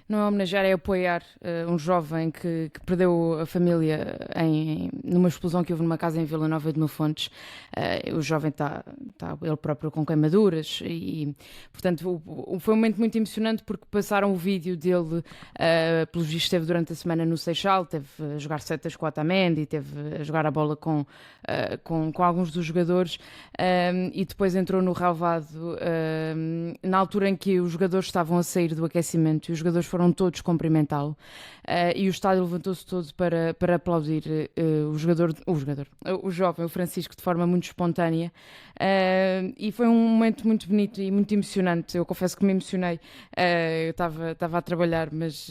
S9: não é homenagear, é apoiar um jovem que perdeu a família numa explosão que houve numa casa em Vila Nova de Mil Fontes. O jovem está ele próprio com queimaduras e, portanto, foi um momento muito emocionante porque passaram o vídeo dele, pelos vistos esteve durante a semana no Seixal, teve a jogar setas com o Otamendi, teve a jogar a bola com alguns dos jogadores, e depois entrou no relvado na altura em que os jogadores estavam a sair do aquecimento e os jogadores foram todos cumprimentá-lo, e o estádio levantou-se todo para aplaudir o jovem, o Francisco, de forma muito espontânea, e foi um momento muito bonito e muito emocionante. Eu confesso que me emocionei. Eu estava a trabalhar, mas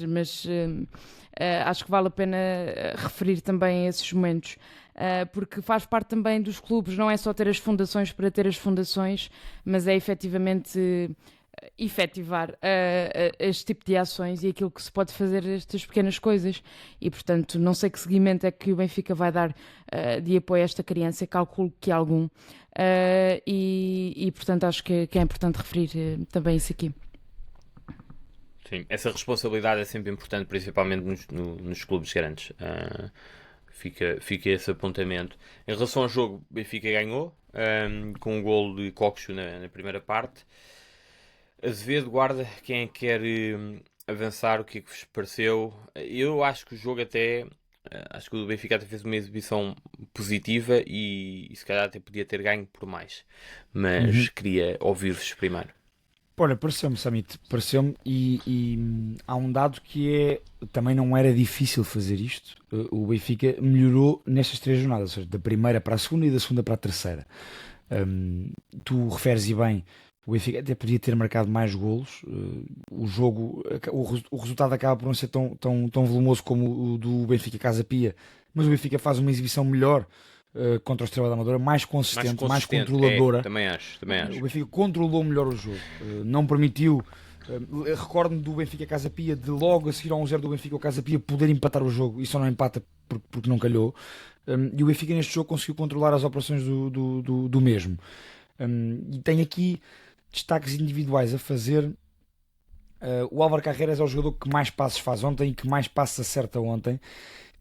S9: acho que vale a pena referir também esses momentos, porque faz parte também dos clubes. Não é só ter as fundações para ter as fundações, mas é efetivamente efetivar este tipo de ações e aquilo que se pode fazer, estas pequenas coisas. E portanto não sei que seguimento é que o Benfica vai dar de apoio a esta criança. Calculo que algum, e portanto acho que é importante referir também isso aqui.
S6: Sim, essa responsabilidade é sempre importante, principalmente nos clubes grandes. Fica esse apontamento. Em relação ao jogo, o Benfica ganhou com um golo de Cockchu na primeira parte. Azevedo, Guarda, quem é que quer avançar? O que é que vos pareceu? Eu acho que o jogo acho que o Benfica até fez uma exibição positiva e se calhar até podia ter ganho por mais, mas queria ouvir-vos primeiro.
S8: Olha, pareceu-me, Samit, e há um dado que também não era difícil fazer isto. O Benfica melhorou nestas 3 jornadas, ou seja, da primeira para a segunda e da segunda para a terceira. Tu referes e bem, o Benfica até podia ter marcado mais golos. O jogo, o resultado acaba por não ser tão volumoso como o do Benfica Casa Pia, mas o Benfica faz uma exibição melhor contra o Estrela da Amadora, mais consistente, mais controladora.
S6: Também acho.
S8: O Benfica controlou melhor o jogo, não permitiu. Recordo-me do Benfica Casa Pia, de logo a seguir ao 1-0 do Benfica o Casa Pia poder empatar o jogo, e só não empata porque não calhou. E o Benfica neste jogo conseguiu controlar as operações do mesmo. E tem aqui destaques individuais a fazer. O Álvaro Carreras é o jogador que mais passes faz ontem e que mais passes acerta ontem,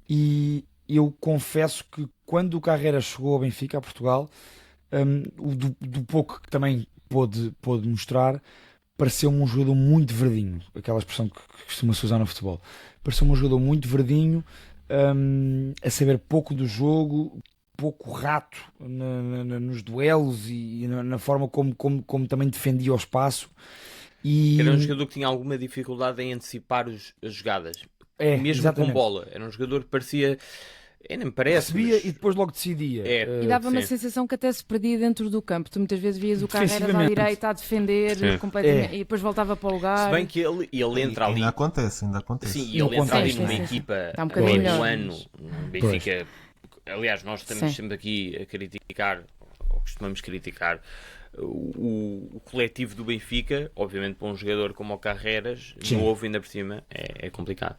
S8: e eu confesso que quando o Carreras chegou ao Benfica, a Portugal, do pouco que também pôde mostrar, pareceu-me um jogador muito verdinho, aquela expressão que costuma-se usar no futebol. Pareceu-me um jogador muito verdinho, a saber pouco do jogo, pouco rato nos duelos e na forma como também defendia o espaço. E...
S6: Era um jogador que tinha alguma dificuldade em antecipar as jogadas, mesmo
S8: exatamente.
S6: com bola. Era um jogador que parecia... nem me parece.
S8: Recebia e depois logo decidia.
S9: E dava uma
S6: sim.
S9: sensação que até se perdia dentro do campo. Tu muitas vezes vias o Carreras à direita a defender completamente, e depois voltava para o lugar.
S6: Se bem que ele entra ali.
S7: Ainda acontece.
S6: Sim, ele entra ali numa
S9: sim.
S6: equipa
S9: Está um
S6: a
S9: bocadinho
S6: meio do
S9: melhor,
S6: ano, um Benfica. Aliás, nós estamos sempre aqui a criticar, ou costumamos criticar, o coletivo do Benfica. Obviamente, para um jogador como o Carreras, novo ainda por cima, é complicado.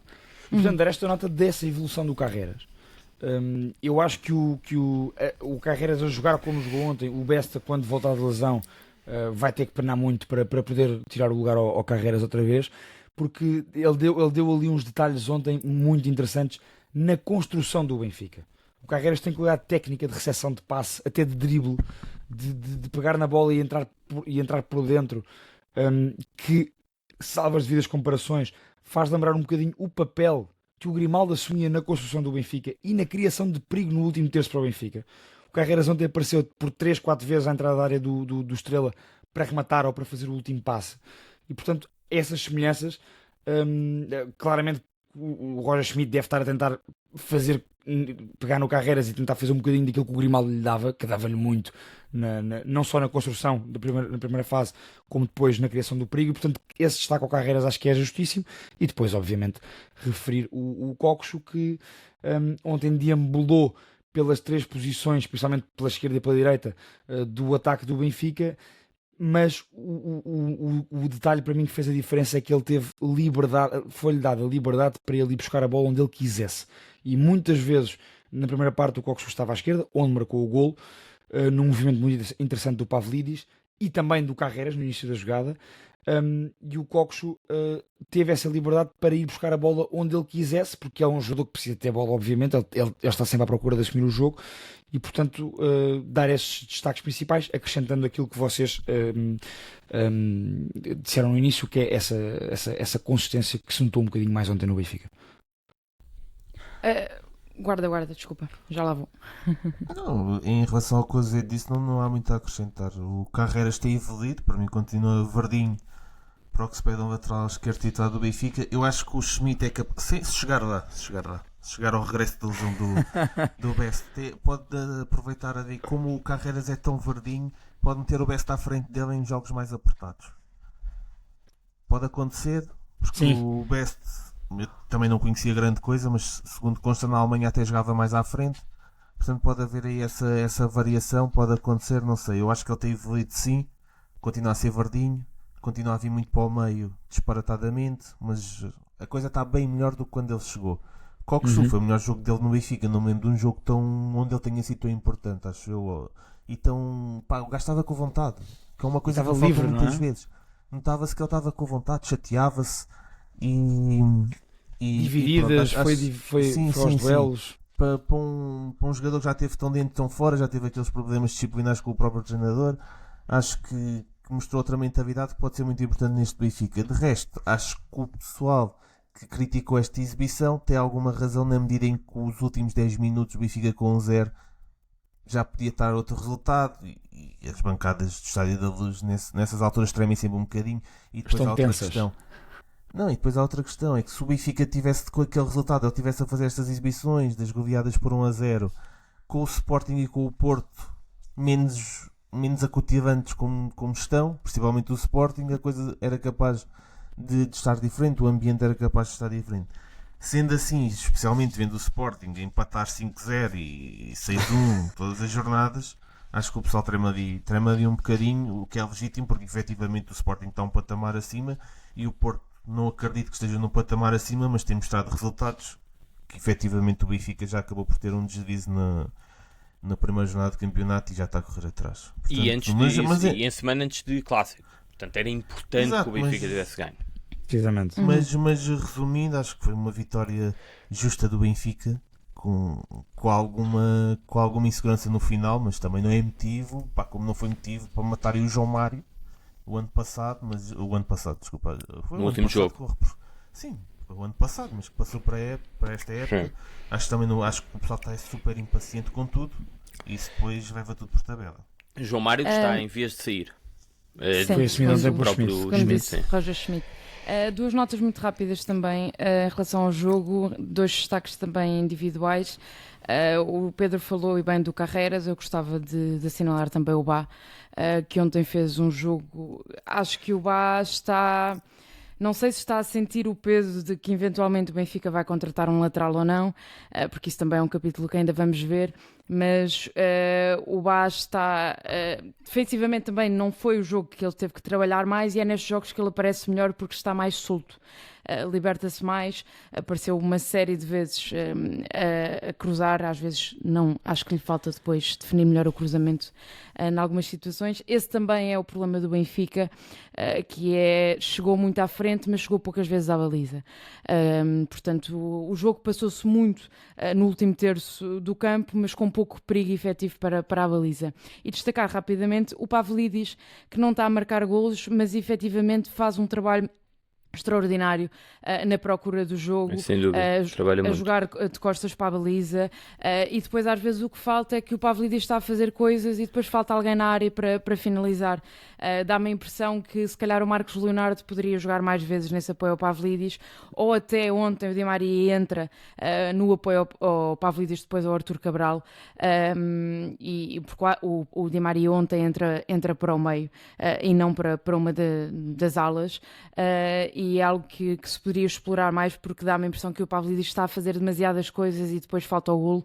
S8: Portanto, dar esta nota dessa evolução do Carreras. Eu acho que o Carreras a jogar como jogou ontem, o Besta, quando voltar de lesão, vai ter que penar muito para poder tirar o lugar ao Carreras outra vez, porque ele deu ali uns detalhes ontem muito interessantes na construção do Benfica. O Carreras tem qualidade técnica de recepção de passe, até de drible, de pegar na bola e entrar por dentro, que, salva as devidas comparações, faz lembrar um bocadinho o papel que o Grimaldo assumia na construção do Benfica e na criação de perigo no último terço para o Benfica. O Carreras ontem apareceu por 3-4 vezes à entrada da área do Estrela para rematar ou para fazer o último passe. E, portanto, essas semelhanças, claramente o Roger Schmidt deve estar a tentar pegar no Carreras e tentar fazer um bocadinho daquilo que o Grimaldo lhe dava, que dava-lhe muito, não só na construção na primeira fase, como depois na criação do perigo. E, portanto, esse destaque ao Carreras acho que é justíssimo. E depois, obviamente, referir o Coxo, que ontem deambulou pelas três posições, principalmente pela esquerda e pela direita, do ataque do Benfica. Mas o detalhe para mim que fez a diferença é que ele teve liberdade, foi-lhe dada a liberdade para ele ir buscar a bola onde ele quisesse. E muitas vezes, na primeira parte, o Coxo estava à esquerda, onde marcou o golo, num movimento muito interessante do Pavlidis e também do Carreras no início da jogada. E o Coxo teve essa liberdade para ir buscar a bola onde ele quisesse, porque é um jogador que precisa ter bola, obviamente. Ele está sempre à procura de assumir o jogo. E, portanto, dar esses destaques principais, acrescentando aquilo que vocês disseram no início, que é essa consistência que se notou um bocadinho mais ontem no Benfica.
S9: Guarda, desculpa, já lá vou.
S7: Não, em relação ao que o Zé disse, não há muito a acrescentar. O Carreras tem evoluído, para mim continua verdinho para o que se pede um lateral esquerdo titular do Benfica. Eu acho que o Schmidt é capaz, se chegar ao regresso da lesão do Best, pode aproveitar como o Carreras é tão verdinho, pode meter o Best à frente dele em jogos mais apertados. Pode acontecer, porque
S8: Sim.
S7: o Best, eu também não conhecia grande coisa, mas segundo consta na Alemanha até jogava mais à frente. Portanto pode haver aí essa variação, pode acontecer, não sei. Eu acho que ele tem evoluído sim, continua a ser verdinho, continua a vir muito para o meio disparatadamente, mas a coisa está bem melhor do que quando ele chegou. Coxo foi o melhor jogo dele no Benfica, não me lembro de um jogo onde ele tenha sido tão importante, acho eu. E o gajo estava com vontade, que é uma coisa que falta muitas vezes. Notava-se que ele estava com vontade, chateava-se e
S8: divididas, foi aos duelos.
S7: Para um jogador que já esteve tão dentro tão fora, já teve aqueles problemas disciplinares com o próprio treinador, acho que mostrou outra mentalidade que pode ser muito importante neste Benfica. De resto, acho que o pessoal que criticou esta exibição tem alguma razão na medida em que os últimos 10 minutos o Benfica com 0 já podia estar outro resultado e as bancadas do Estádio da Luz nessas alturas tremem sempre um bocadinho. E depois há outra questão. Não, e depois há outra questão, é que se o Benfica tivesse com aquele resultado, ele tivesse a fazer estas exibições das goleadas por 1-0 com o Sporting e com o Porto menos acutivantes como estão, principalmente o Sporting, a coisa era capaz de estar diferente, o ambiente era capaz de estar diferente. Sendo assim, especialmente vendo o Sporting empatar 5-0 e 6-1 todas as jornadas, acho que o pessoal trema ali um bocadinho, o que é legítimo, porque efetivamente o Sporting está um patamar acima e o Porto não acredito que esteja num patamar acima, mas tem mostrado resultados que efetivamente o Benfica já acabou por ter um deslize na primeira jornada de campeonato e já está a correr atrás. Portanto,
S6: e em semana antes de clássico. Portanto, era importante que o Benfica tivesse ganho.
S8: Precisamente.
S7: Mas resumindo, acho que foi uma vitória justa do Benfica, com alguma insegurança no final, mas também não é motivo, pá, como não foi motivo para matarem o João Mário o ano passado, desculpa, foi
S6: No
S7: o ano
S6: último
S7: passado
S6: jogo.
S7: Sim, foi o ano passado, mas que passou para esta época.
S6: Sim.
S7: Acho que o pessoal está super impaciente com tudo e isso depois leva tudo por tabela.
S6: João Mário que está em vias de sair.
S9: Sim,
S8: Foi assumido ontem pelo
S6: próprio
S8: Schmidt.
S9: Como
S6: Schmidt,
S9: disse
S6: sim.
S9: Roger Schmidt. Duas notas muito rápidas também em relação ao jogo, dois destaques também individuais. O Pedro falou e bem do Carreras, eu gostava de assinalar também o Bá, que ontem fez um jogo. Acho que o Bá está. Não sei se está a sentir o peso de que eventualmente o Benfica vai contratar um lateral ou não, porque isso também é um capítulo que ainda vamos ver, mas o Bá está... defensivamente também não foi o jogo que ele teve que trabalhar mais e é nestes jogos que ele aparece melhor porque está mais solto. Liberta-se mais, apareceu uma série de vezes a cruzar, às vezes não, acho que lhe falta depois definir melhor o cruzamento em algumas situações. Esse também é o problema do Benfica, que chegou muito à frente, mas chegou poucas vezes à baliza. Portanto, o jogo passou-se muito no último terço do campo, mas com pouco perigo efetivo para a baliza. E destacar rapidamente o Pavlidis, que não está a marcar golos, mas efetivamente faz um trabalho extraordinário na procura do jogo,
S6: Sem dúvida, trabalha
S9: a
S6: muito.
S9: jogar de costas para a baliza, e depois às vezes o que falta é que o Pavlidis está a fazer coisas e depois falta alguém na área para finalizar. Dá-me a impressão que se calhar o Marcos Leonardo poderia jogar mais vezes nesse apoio ao Pavlidis, ou até ontem o Di Maria entra no apoio ao Pavlidis depois ao Arthur Cabral, e porque o Di Maria ontem entra para o meio e não para uma das alas, e é algo que se poderia explorar mais, porque dá-me a impressão que o Pavlidis está a fazer demasiadas coisas e depois falta o golo,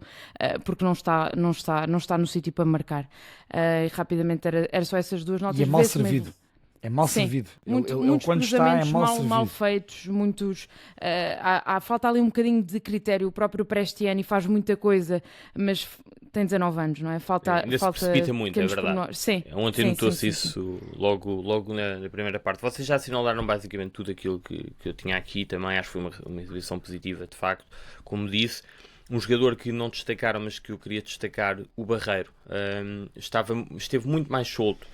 S9: porque não está no sítio para marcar. E rapidamente era só essas duas notas.
S8: E é mal servido. É mal
S9: Sim,
S8: servido.
S9: Muitos
S8: Quando está,
S9: cruzamentos
S8: é mal servido.
S9: mal feitos, muitos. Falta ali um bocadinho de critério. O próprio Prestiani faz muita coisa, mas tem 19 anos, não é?
S6: Ainda se precipita muito, é verdade.
S9: Sim.
S6: Ontem
S9: sim,
S6: notou-se
S9: sim,
S6: isso logo na primeira parte. Vocês já assinalaram basicamente tudo aquilo que eu tinha aqui também. Acho que foi uma exibição positiva, de facto. Como disse, um jogador que não destacaram, mas que eu queria destacar, o Barreiro. Esteve muito mais solto,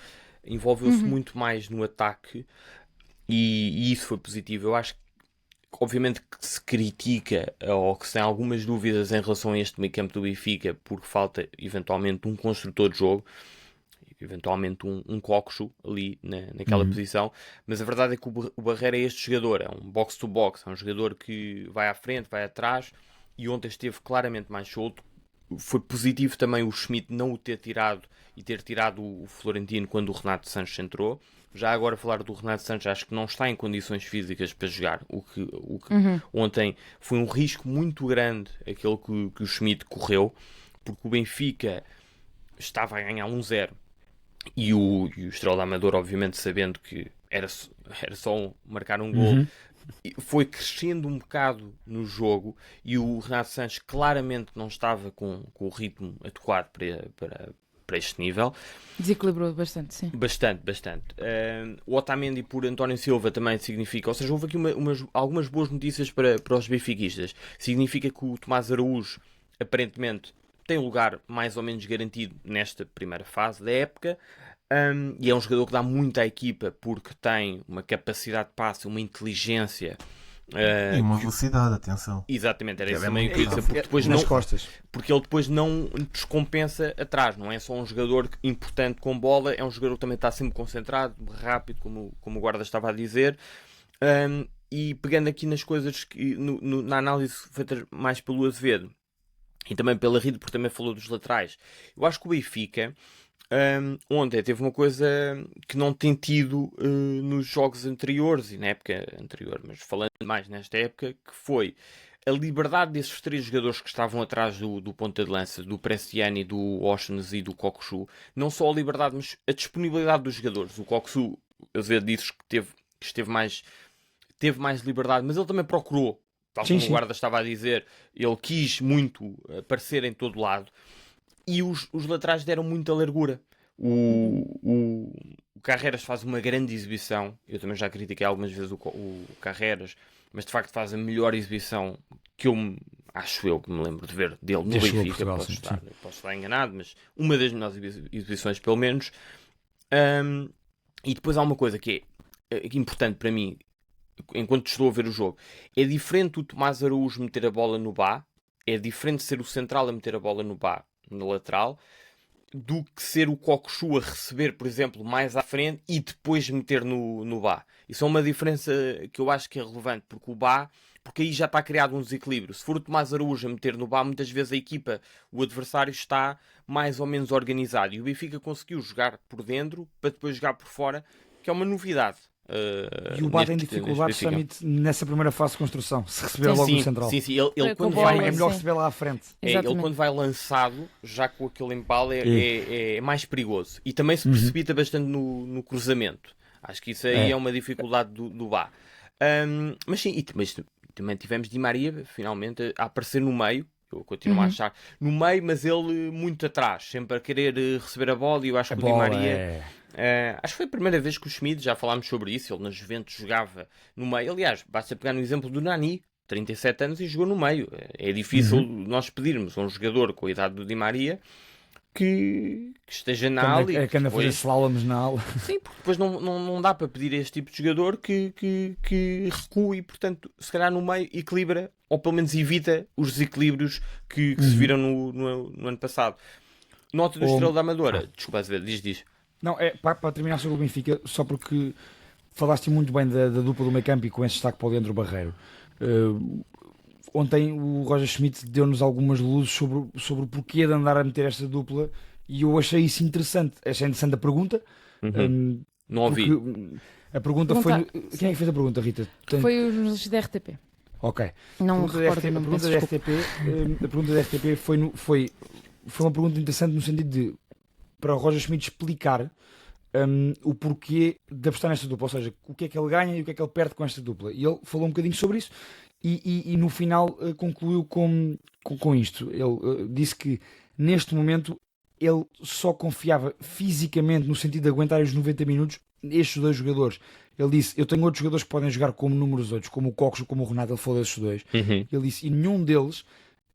S6: envolveu-se muito mais no ataque e isso foi positivo. Eu acho que, obviamente, que se critica ou que se tem algumas dúvidas em relação a este meio campo do Benfica, porque falta eventualmente um construtor de jogo, eventualmente um Coxo ali naquela posição, mas a verdade é que o Barreira é este jogador, é um box-to-box, é um jogador que vai à frente, vai atrás, e ontem esteve claramente mais solto. Foi positivo também o Schmidt não o ter tirado e ter tirado o Florentino quando o Renato Sanches entrou. Já agora falar do Renato Sanches, acho que não está em condições físicas para jogar, o que ontem foi um risco muito grande aquele que o Schmidt correu, porque o Benfica estava a ganhar 1-0 e o Estrela da Amadora, obviamente sabendo que era só marcar um gol, foi crescendo um bocado no jogo e o Renato Sanches claramente não estava com o ritmo adequado para este nível.
S9: Desequilibrou bastante, sim.
S6: Bastante. O Otamendi por António Silva também significa, ou seja, houve aqui algumas boas notícias para os benfiquistas. Significa que o Tomás Araújo aparentemente tem um lugar mais ou menos garantido nesta primeira fase da época. E é um jogador que dá muito à equipa porque tem uma capacidade de passe, uma inteligência
S7: e uma velocidade, atenção.
S6: Exatamente, era
S7: Que
S6: isso
S7: é
S6: também que eu ia dizer, porque depois
S8: nas costas.
S6: porque ele depois não descompensa atrás, não é só um jogador importante com bola, é um jogador que também está sempre concentrado, rápido, como o guarda estava a dizer. E pegando aqui nas coisas que na análise feita mais pelo Azevedo e também pela Rita, porque também falou dos laterais, eu acho que o Benfica ontem teve uma coisa que não tem tido nos jogos anteriores e na época anterior, mas falando mais nesta época, que foi a liberdade desses três jogadores que estavam atrás do ponta de lança, do Prestiani, do Oshnes e do Coxu. Não só a liberdade, mas a disponibilidade dos jogadores. O Coxu, eu disse que teve mais liberdade, mas ele também procurou, tal como o guarda estava a dizer, ele quis muito aparecer em todo lado. E os laterais deram muita largura. O Carreras faz uma grande exibição. Eu também já critiquei algumas vezes o Carreras, mas de facto faz a melhor exibição que eu acho eu que me lembro de ver dele no
S8: Já chegou a
S6: Benfica,
S8: Portugal,
S6: posso estar enganado, mas uma das melhores exibições pelo menos. E depois há uma coisa que é importante para mim, enquanto estou a ver o jogo, é diferente o Tomás Araújo meter a bola no Bá, é diferente ser o central a meter a bola no Bá, no lateral, do que ser o Cockchu a receber, por exemplo, mais à frente e depois meter no Bá. Isso é uma diferença que eu acho que é relevante, porque aí já está criado um desequilíbrio. Se for o Tomás Araújo a meter no Bá, muitas vezes a equipa, o adversário está mais ou menos organizado. E o Benfica conseguiu jogar por dentro para depois jogar por fora, que é uma novidade.
S8: E o Bá tem dificuldades justamente nessa primeira fase de construção. Se receber logo no central.
S6: Sim, ele quando
S9: bola,
S6: vai,
S8: é melhor
S9: sim.
S8: receber lá à frente.
S6: ele quando vai lançado, já com aquele embalo, é mais perigoso. E também se precipita bastante no cruzamento. Acho que isso aí é uma dificuldade do Bá. Mas sim, mas também tivemos Di Maria finalmente a aparecer no meio. Eu continuo a achar no meio, mas ele muito atrás, sempre a querer receber a bola. E eu acho que o Di Maria. Acho que foi a primeira vez que o Schmid, já falámos sobre isso, ele na Juventus jogava no meio. Aliás, basta pegar no exemplo do Nani, 37 anos e jogou no meio. É difícil nós pedirmos a um jogador com a idade do Di Maria que esteja na ala.
S8: É que anda a fazer slaloms na ala.
S6: Sim, porque depois não dá para pedir a este tipo de jogador que recue e, portanto, se calhar no meio equilibra, ou pelo menos evita os desequilíbrios que se viram no ano passado. Nota do Estrela da Amadora. Desculpa, Azevedo, diz.
S8: Não, para terminar sobre o Benfica, só porque falaste muito bem da dupla do meio campo e com esse destaque para o Leandro Barreiro. Ontem o Roger Schmidt deu-nos algumas luzes sobre o porquê de andar a meter esta dupla e eu achei isso interessante. Achei interessante a pergunta.
S6: Não ouvi.
S8: A pergunta foi... Quem é que fez a pergunta, Rita?
S9: Foi os jornalistas da RTP.
S8: Ok.
S9: Não
S8: a pergunta
S9: recordo.
S8: da RTP foi uma pergunta interessante no sentido de para o Roger Schmidt explicar o porquê de apostar nesta dupla, ou seja, o que é que ele ganha e o que é que ele perde com esta dupla. E ele falou um bocadinho sobre isso e no final concluiu com isto. Ele disse que neste momento ele só confiava fisicamente no sentido de aguentar os 90 minutos estes dois jogadores. Ele disse, eu tenho outros jogadores que podem jogar como números outros, como o Coxo, como o Renato, ele falou desses dois. Ele disse, e nenhum deles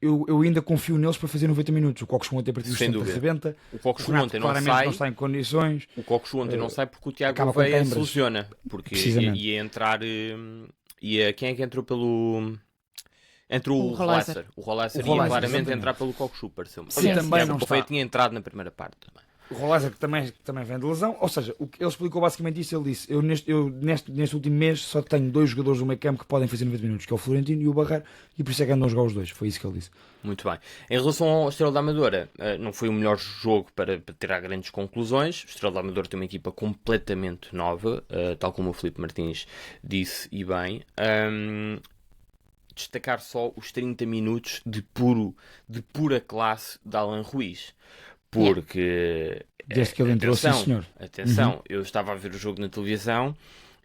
S8: eu ainda confio neles para fazer 90 minutos. O Coxo ontem a partir dos 70 rebenta.
S6: O Coxo ontem
S8: não está em condições.
S6: O Coxo ontem não sai porque o Tiago
S8: acaba
S6: Gouveia soluciona. Porque ia entrar... quem é que entrou pelo... Entrou o Rollasser. O Rollasser ia claramente entrar pelo Coxo, pareceu-me.
S8: Também não
S6: o Gouveia tinha entrado na primeira parte também.
S8: O Rollasser que também vem de lesão, ou seja, ele explicou basicamente isso. Ele disse, eu neste último mês só tenho dois jogadores do meio campo que podem fazer 90 minutos, que é o Florentino e o Barreiro, e por isso é que andam a jogar os dois. Foi isso que ele disse.
S6: Muito bem. Em relação ao Estrela da Amadora, não foi o melhor jogo para tirar grandes conclusões. O Estrela da Amadora tem uma equipa completamente nova, tal como o Filipe Martins disse e bem. Destacar só os 30 minutos de pura classe de Alan Ruiz. Porque...
S8: Desde que ele entrou, sim senhor.
S6: Atenção, eu estava a ver o jogo na televisão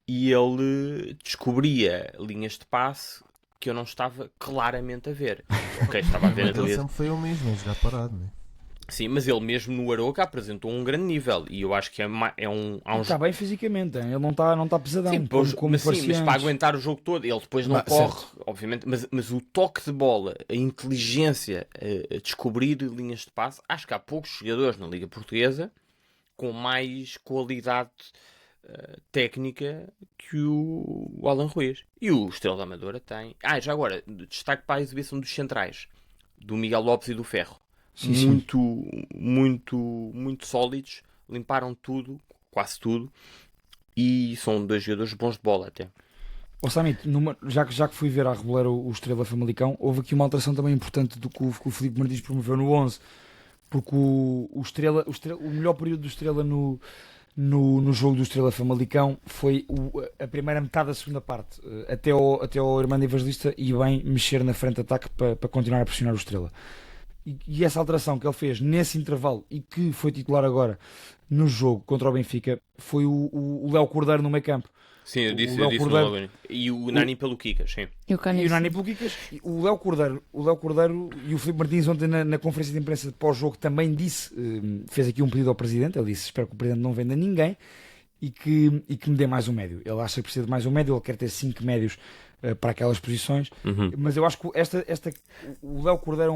S6: e ele descobria linhas de passe que eu não estava claramente a ver. Ok, estava a ver na televisão.
S7: Ele sempre foi o mesmo, já parado, não é?
S6: Sim, mas ele mesmo no Aroca apresentou um grande nível e eu acho que
S8: está bem fisicamente, ele não está pesadão.
S6: Sim, mas para aguentar o jogo todo, ele depois não corre, certo. Obviamente, mas o toque de bola, a inteligência, a descobrir linhas de passe, acho que há poucos jogadores na Liga Portuguesa com mais qualidade técnica que o Alan Ruiz. E o Estrela da Amadora tem... já agora, destaque para a exibição dos centrais, do Miguel Lopes e do Ferro.
S8: Sim.
S6: Muito sólidos, limparam tudo, quase tudo, e são dois jogadores bons de bola até.
S8: Samit, já que fui ver à Reboleira o Estrela Famalicão, houve aqui uma alteração também importante do que o Filipe Martins promoveu no 11, porque o melhor período do Estrela no jogo do Estrela Famalicão foi a primeira metade da segunda parte, até o Armando Evangelista e bem mexer na frente de ataque para continuar a pressionar o Estrela. E essa alteração que ele fez nesse intervalo e que foi titular agora no jogo contra o Benfica foi o Léo Cordeiro no meio campo.
S6: Sim, eu disse logo. E o Nani pelo Kikas, sim.
S9: E o
S8: Nani pelo Kikas. O Léo Cordeiro e o Filipe Martins ontem na conferência de imprensa pós-jogo também disse, fez aqui um pedido ao Presidente, ele disse, espero que o Presidente não venda ninguém e que me dê mais um médio. Ele acha que precisa de mais um médio, ele quer ter 5 médios para aquelas posições. Mas eu acho que o Léo Cordeiro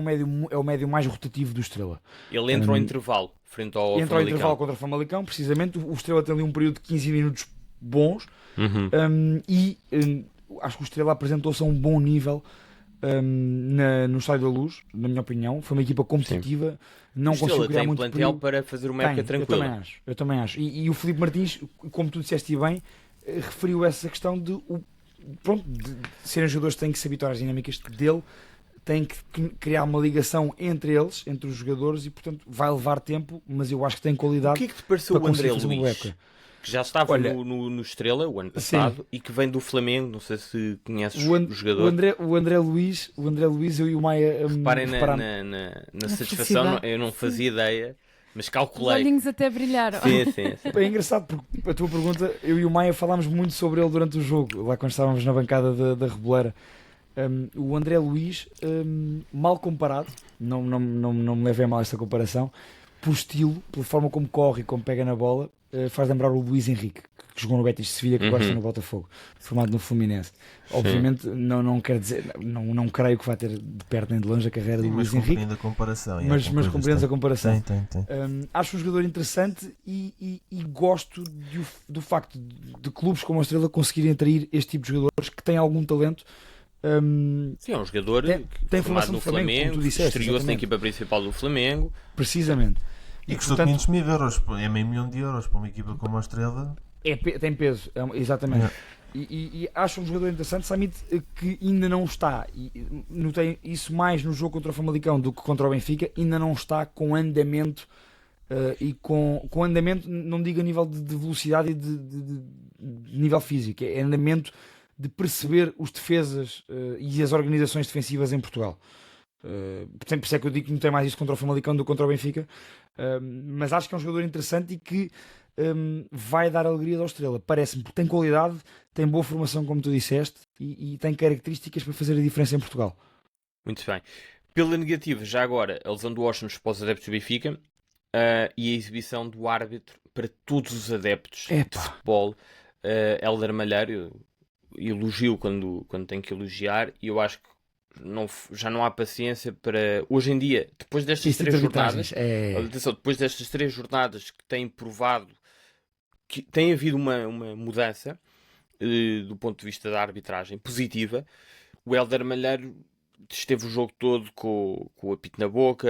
S8: é o médio mais rotativo do Estrela.
S6: Ele entra ao intervalo, frente ao
S8: Entra ao
S6: Famalicão.
S8: intervalo contra o Famalicão, precisamente. O Estrela tem ali um período de 15 minutos bons. Acho que o Estrela apresentou-se a um bom nível no Estádio da Luz, na minha opinião. Foi uma equipa competitiva. Não
S6: O Estrela
S8: conseguiu criar
S6: tem
S8: muito
S6: plantel
S8: perigo.
S6: para fazer uma época tranquila.
S8: Eu também acho. E o Filipe Martins, como tu disseste bem, referiu essa questão de serem jogadores que têm que se habituar às dinâmicas dele, têm que criar uma ligação entre eles, entre os jogadores, e portanto vai levar tempo, mas eu acho que tem qualidade.
S6: O que é que te pareceu
S8: para
S6: o André
S8: conseguir fazer uma boa
S6: Luís?
S8: época.
S6: Que já estava
S8: Olha,
S6: no Estrela o ano passado e que vem do Flamengo, não sei se conheces o jogador.
S8: O André Luís, eu e o Maia
S6: Reparem
S8: reparámos.
S6: na satisfação, eu não fazia ideia, mas
S9: Os
S6: calculei.
S9: olhinhos até brilharam.
S6: Sim.
S8: É engraçado porque a tua pergunta, eu e o Maia falámos muito sobre ele durante o jogo, lá quando estávamos na bancada da Reboleira. O André Luís, mal comparado, não me levei a mal esta comparação, por estilo, pela forma como corre e como pega na bola, faz lembrar o Luís Henrique, que jogou no Betis de Sevilha, que agora está no Botafogo, formado no Fluminense. Obviamente, não quer dizer, não creio que vá ter de perto nem de longe a carreira do Luís Henrique.
S7: A comparação,
S8: mas compreendes a comparação.
S7: Tem.
S8: Acho um jogador interessante e gosto do facto de clubes como a Estrela conseguirem atrair este tipo de jogadores que têm algum talento.
S6: Sim, é um jogador
S8: tem
S6: formado
S8: formação
S6: no
S8: do Flamengo, como tu disseste,
S6: estreou-se na
S8: exatamente.
S6: equipa principal do Flamengo.
S8: Precisamente.
S7: E custou
S8: portanto,
S7: 500 mil euros, é meio milhão de euros para uma equipa como a Estrela.
S8: Tem peso, exatamente. E acho um jogador interessante, Samit, que ainda não está, e notei isso mais no jogo contra o Famalicão do que contra o Benfica, ainda não está com andamento, e com andamento, não digo a nível de velocidade e de nível físico, é andamento de perceber os defesas e as organizações defensivas em Portugal. Por isso é que eu digo que não tem mais isso contra o Famalicão do que contra o Benfica, mas acho que é um jogador interessante e que vai dar alegria ao Estrela, parece-me, porque tem qualidade, tem boa formação, como tu disseste, e tem características para fazer a diferença em Portugal.
S6: Muito bem. Pela negativa, já agora, a lesão do Washington para os adeptos do Benfica e a exibição do árbitro para todos os adeptos de futebol. Hélder Malheiro elogio quando tem que elogiar, e eu acho que já não há paciência para hoje em dia, depois destas três jornadas, depois destas 3 jornadas que têm provado que tem havido uma mudança do ponto de vista da arbitragem positiva. O Hélder Malheiro esteve o jogo todo com o apito na boca,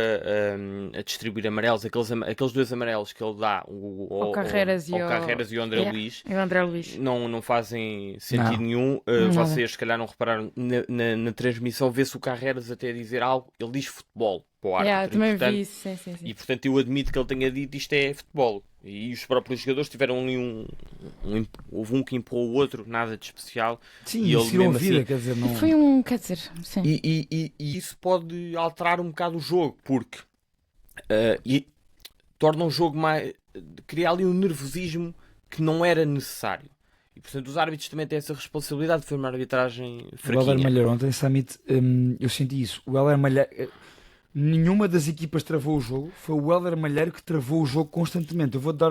S6: a distribuir amarelos, aqueles 2 amarelos que ele dá ao Carreras e ao André Luís, não fazem sentido nenhum. Vocês se calhar não repararam na transmissão, vê-se o Carreras até dizer algo, ele diz futebol para o árbitro.
S9: Também vi isso, sim.
S6: E portanto eu admito que ele tenha dito isto é futebol. E os próprios jogadores tiveram ali houve um que empurrou o outro, nada de especial.
S8: Sim,
S6: e ele
S8: seguiram a
S6: mesmo
S8: vida,
S6: assim,
S8: quer dizer, não...
S9: Foi sim.
S6: E isso pode alterar um bocado o jogo, porque torna o jogo mais... cria ali um nervosismo que não era necessário. E portanto os árbitros também têm essa responsabilidade de fazer uma arbitragem fraquinha.
S8: O Hélder Malheiro ontem, Samit, eu senti isso. O Hélder Malheiro... Nenhuma das equipas travou o jogo. Foi o Hélder Malheiro que travou o jogo constantemente. Eu vou-te dar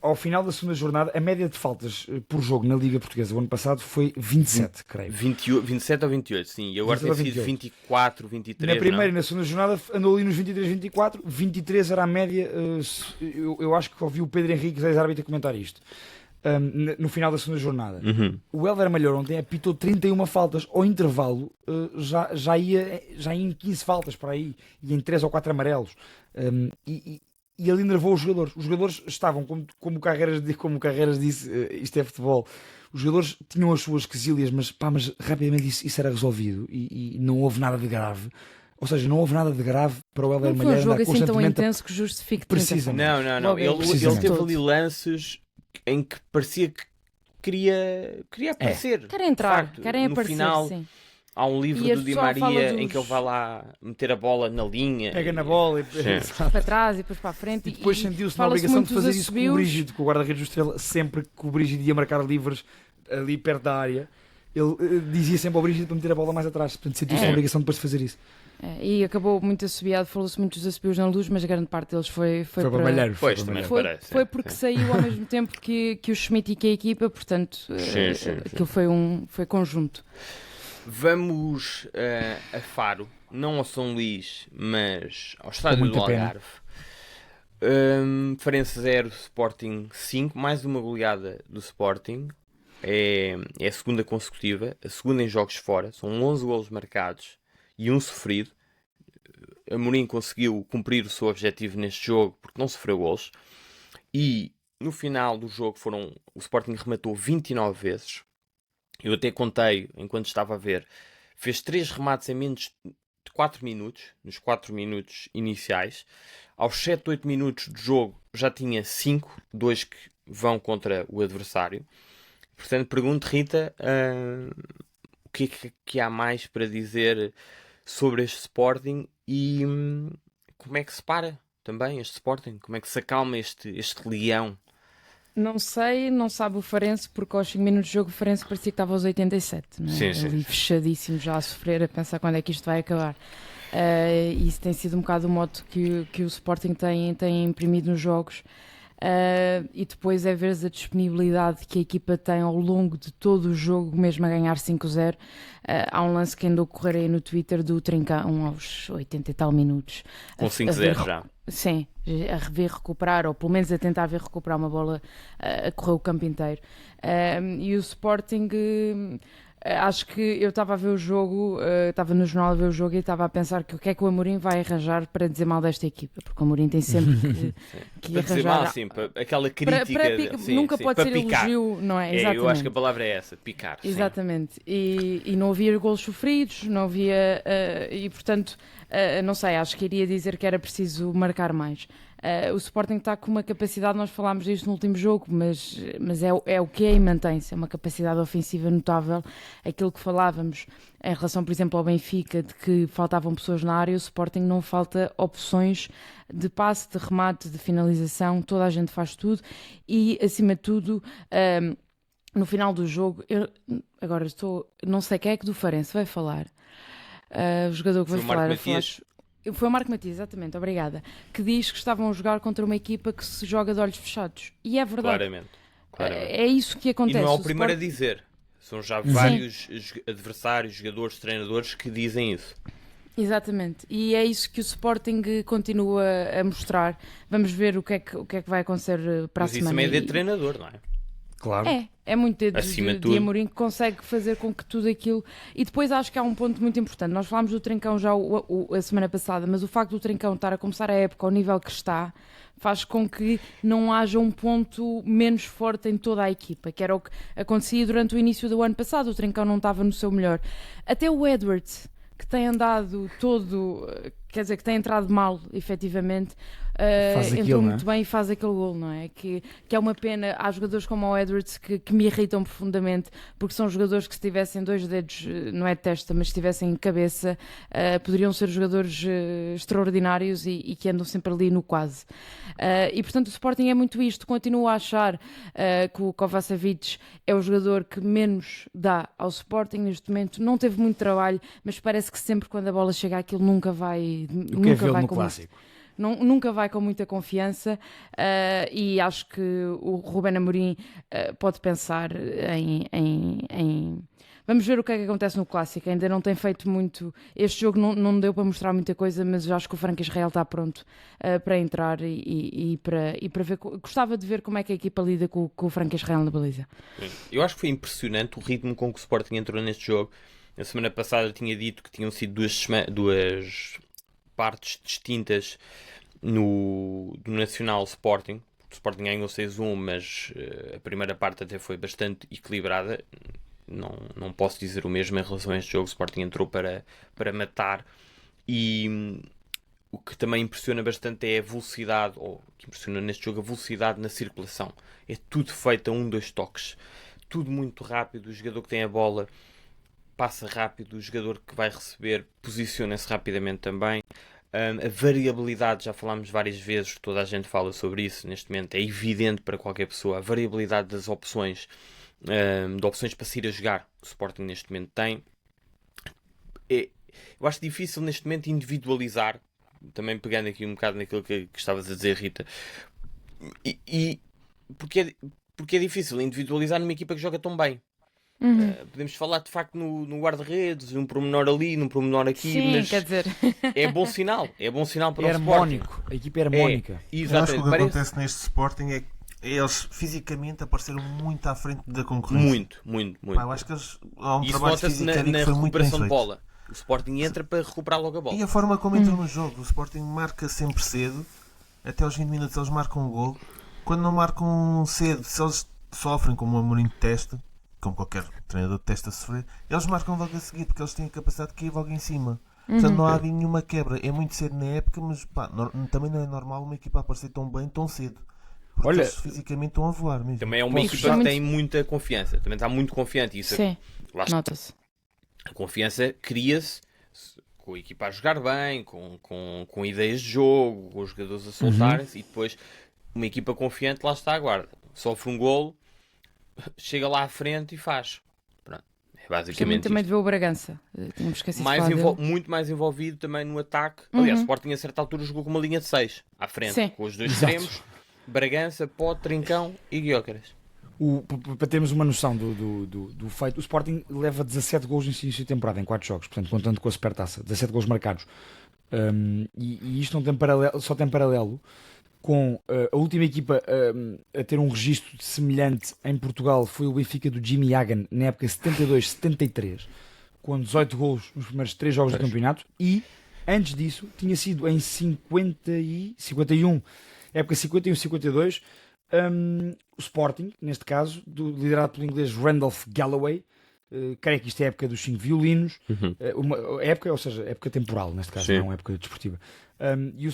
S8: ao final da segunda jornada, a média de faltas por jogo na Liga Portuguesa o ano passado foi 27, creio.
S6: 27 ou 28, sim. E agora tem sido 24, 23.
S8: Na primeira e na segunda jornada andou ali nos 23, 24. 23 era a média. Eu acho que ouvi o Pedro Henrique, ex-árbitro, a comentar isto. No final da segunda jornada. O Hélder Malheiro ontem apitou 31 faltas ao intervalo, já ia em 15 faltas para aí, e em 3 ou 4 amarelos, e ele enervou os jogadores. Os jogadores estavam, como o Carreras disse, isto é futebol, os jogadores tinham as suas quesilhas, mas rapidamente isso era resolvido, e não houve nada de grave. Ou seja, não houve nada de grave para o Hélder Malheiro andar constantemente...
S9: Não foi um jogo assim tão intenso que justifique...
S6: Não. Ele teve ali lances em que parecia que queria aparecer.
S9: Querem entrar, querem
S6: no
S9: aparecer,
S6: final,
S9: sim.
S6: há um livro do Di Maria em que ele vai lá meter a bola na linha.
S8: Pega na bola e
S9: para trás e depois para a frente.
S8: E depois sentiu-se na obrigação de fazer isso com o Brígido, com o guarda-redes do Estrela, sempre que o Brígido ia marcar livres ali perto da área. Ele dizia sempre ao Brígido para meter a bola mais atrás. Portanto, sentiu-se na obrigação depois de fazer isso.
S9: E acabou muito assobiado, falou-se muito dos assobios na Luz, mas grande parte deles foi
S8: Foi
S9: para...
S8: Malheiro.
S6: Pois, também
S9: Foi,
S6: parece.
S9: foi porque saiu ao mesmo tempo que o Schmidt e que a equipa, portanto,
S6: Sim.
S9: aquilo foi conjunto.
S6: Vamos a Faro, não ao São Luís, mas ao estádio do
S8: muita pena.
S6: Algarve. Farense 0, Sporting 5, mais uma goleada do Sporting. É a segunda consecutiva, a segunda em jogos fora. São 11 golos marcados e um sofrido. Amorim conseguiu cumprir o seu objetivo neste jogo porque não sofreu golos. E no final do jogo o Sporting rematou 29 vezes. Eu até contei, enquanto estava a ver, fez 3 remates em menos de 4 minutos, nos 4 minutos iniciais. Aos 7, 8 minutos de jogo já tinha 5, 2 que vão contra o adversário. Portanto, pergunto, Rita, o que é que há mais para dizer sobre este Sporting e como é que se para também este Sporting? Como é que se acalma este leão?
S9: Não sei, não sabe o Farense, porque aos 5 minutos de jogo o Farense parecia que estava aos 87, não é?
S6: Sim.
S9: Ali fechadíssimo, já a sofrer, a pensar quando é que isto vai acabar. E isso tem sido um bocado o modo que o Sporting tem imprimido nos jogos. E depois é ver a disponibilidade que a equipa tem ao longo de todo o jogo, mesmo a ganhar 5-0. Há um lance que andou a correr aí no Twitter do Trincão aos 80 e tal minutos.
S6: Com 5-0 já.
S9: Sim, a rever recuperar, ou pelo menos a tentar ver recuperar uma bola a correr o campo inteiro. E o Sporting... acho que eu estava a ver o jogo, estava no jornal a ver o jogo e estava a pensar que o que é que o Amorim vai arranjar para dizer mal desta equipa, porque o Amorim tem sempre que
S6: para dizer
S9: arranjar...
S6: mal, sim, aquela crítica...
S9: nunca pode
S6: para
S9: ser
S6: picar.
S9: elogio, não é? Exatamente.
S6: Eu acho que a palavra é essa, picar. Sim.
S9: Exatamente. E não havia golos sofridos, não havia... e portanto, não sei, acho que iria dizer que era preciso marcar mais. O Sporting está com uma capacidade, nós falámos disto no último jogo, mas é o que é e mantém-se, é uma capacidade ofensiva notável. Aquilo que falávamos em relação, por exemplo, ao Benfica, de que faltavam pessoas na área, o Sporting não falta opções de passe, de remate, de finalização, toda a gente faz tudo e, acima de tudo, no final do jogo, não sei quem é que do Farense vai falar, o jogador que vai falar... Foi o Marco Matias, exatamente, obrigada. Que diz que estavam a jogar contra uma equipa que se joga de olhos fechados. E é verdade.
S6: Claramente.
S9: É isso que acontece.
S6: E não é o primeiro a dizer. São já vários adversários, jogadores, treinadores que dizem isso.
S9: Exatamente. E é isso que o Sporting continua a mostrar. Vamos ver o que é que vai acontecer para a semana.
S6: Mas isso também é de treinador, não é?
S8: Claro.
S9: É muito de Amorim que consegue fazer com que tudo aquilo... E depois acho que há um ponto muito importante. Nós falámos do Trincão já a semana passada, mas o facto do Trincão estar a começar a época ao nível que está faz com que não haja um ponto menos forte em toda a equipa, que era o que acontecia durante o início do ano passado. O Trincão não estava no seu melhor. Até o Edwards, que tem andado todo... Quer dizer, que tem entrado mal, efetivamente, entrou muito bem e faz aquele gol, não é? Que é uma pena. Há jogadores como o Edwards que me irritam profundamente, porque são jogadores que se tivessem 2 dedos, não é de testa, mas se tivessem cabeça, poderiam ser jogadores extraordinários e que andam sempre ali no quase. E, portanto, o Sporting é muito isto. Continuo a achar que o Kovacevic é o jogador que menos dá ao Sporting neste momento. Não teve muito trabalho, mas parece que sempre quando a bola chega àquilo nunca vai nunca vai com muita confiança, e acho que o Ruben Amorim pode pensar em... Vamos ver o que é que acontece no Clássico. Ainda não tem feito muito... Este jogo não deu para mostrar muita coisa, mas eu acho que o Franco Israel está pronto para entrar e para ver... Gostava de ver como é que a equipa lida com o Franco Israel na baliza.
S6: Eu acho que foi impressionante o ritmo com que o Sporting entrou neste jogo. Na semana passada eu tinha dito que tinham sido duas partes distintas do Nacional Sporting. O Sporting ganhou 6-1, mas a primeira parte até foi bastante equilibrada. Não posso dizer o mesmo em relação a este jogo. O Sporting entrou para matar. E o que também impressiona bastante é a velocidade, ou que impressiona neste jogo, a velocidade na circulação. É tudo feito a 1-2 toques. Tudo muito rápido. O jogador que tem a bola passa rápido, o jogador que vai receber posiciona-se rapidamente também. A variabilidade, já falámos várias vezes, toda a gente fala sobre isso neste momento, é evidente para qualquer pessoa. A variabilidade das opções, de opções para sair a jogar, que o Sporting neste momento tem, é eu acho difícil neste momento individualizar, também pegando aqui um bocado naquilo que estavas a dizer, Rita, e porque é difícil individualizar numa equipa que joga tão bem. Podemos falar de facto no guarda-redes, num pormenor ali, num pormenor aqui,
S9: Sim,
S6: mas
S9: quer dizer.
S6: é bom sinal para
S8: É
S6: o
S8: harmónico,
S6: Sporting.
S8: a equipa é harmónica.
S7: Eu acho que
S6: Exatamente,
S7: o que
S6: parece
S7: acontece neste Sporting é que eles fisicamente apareceram muito à frente da concorrência.
S6: muito.
S7: Pá, eu acho que eles há um
S6: E isso
S7: trabalho
S6: nota-se
S7: físico
S6: na
S7: ali que foi muito bem
S6: recuperação de
S7: feito.
S6: bola. O Sporting entra para recuperar logo a bola.
S7: E a forma como entram no jogo, o Sporting marca sempre cedo, até aos 20 minutos eles marcam um gol. Quando não marcam cedo, se eles sofrem, como o Amorim detesta, como qualquer treinador detesta sofrer, eles marcam logo a seguir, porque eles têm a capacidade de cair logo em cima. Portanto, não há ali nenhuma quebra. É muito cedo na época, mas pá, também não é normal uma equipa aparecer tão bem, tão cedo. Porque
S8: Olha,
S7: eles fisicamente estão a voar mesmo.
S6: Também é uma
S9: Posso
S6: equipa que
S9: muito-
S6: tem muita confiança. Também está muito confiante. Isso,
S9: Sim,
S6: lá está.
S9: nota-se.
S6: A confiança cria-se com a equipa a jogar bem, com ideias de jogo, com os jogadores a soltarem-se e depois uma equipa confiante lá está a guarda. Sofre um golo, chega lá à frente e faz. Pronto. É
S9: Gostei muito
S6: basicamente
S9: também
S6: isto.
S9: de ver o Bragança. Tínhamos esquecido de falar dele.
S6: Muito mais envolvido também no ataque. Aliás, o Sporting a certa altura jogou com uma linha de 6 à frente,
S9: Sim.
S6: com os dois
S8: Exato.
S6: extremos, Bragança, Pote, Trincão e Gyökeres.
S8: Para termos uma noção do feito, o Sporting leva 17 gols no início de temporada em 4 jogos, portanto, contando com a Supertaça, 17 gols marcados. E isto não tem só tem paralelo com a última equipa a ter um registro semelhante em Portugal foi o Benfica do Jimmy Hagan na época 72-73, com 18 gols nos primeiros 3 jogos do campeonato, e antes disso tinha sido em 51, época 51-52, o Sporting, neste caso, liderado pelo inglês Randolph Galloway. Creio que isto é a época dos 5 violinos, uma época, ou seja, época temporal, neste caso,
S6: Sim.
S8: não época desportiva. E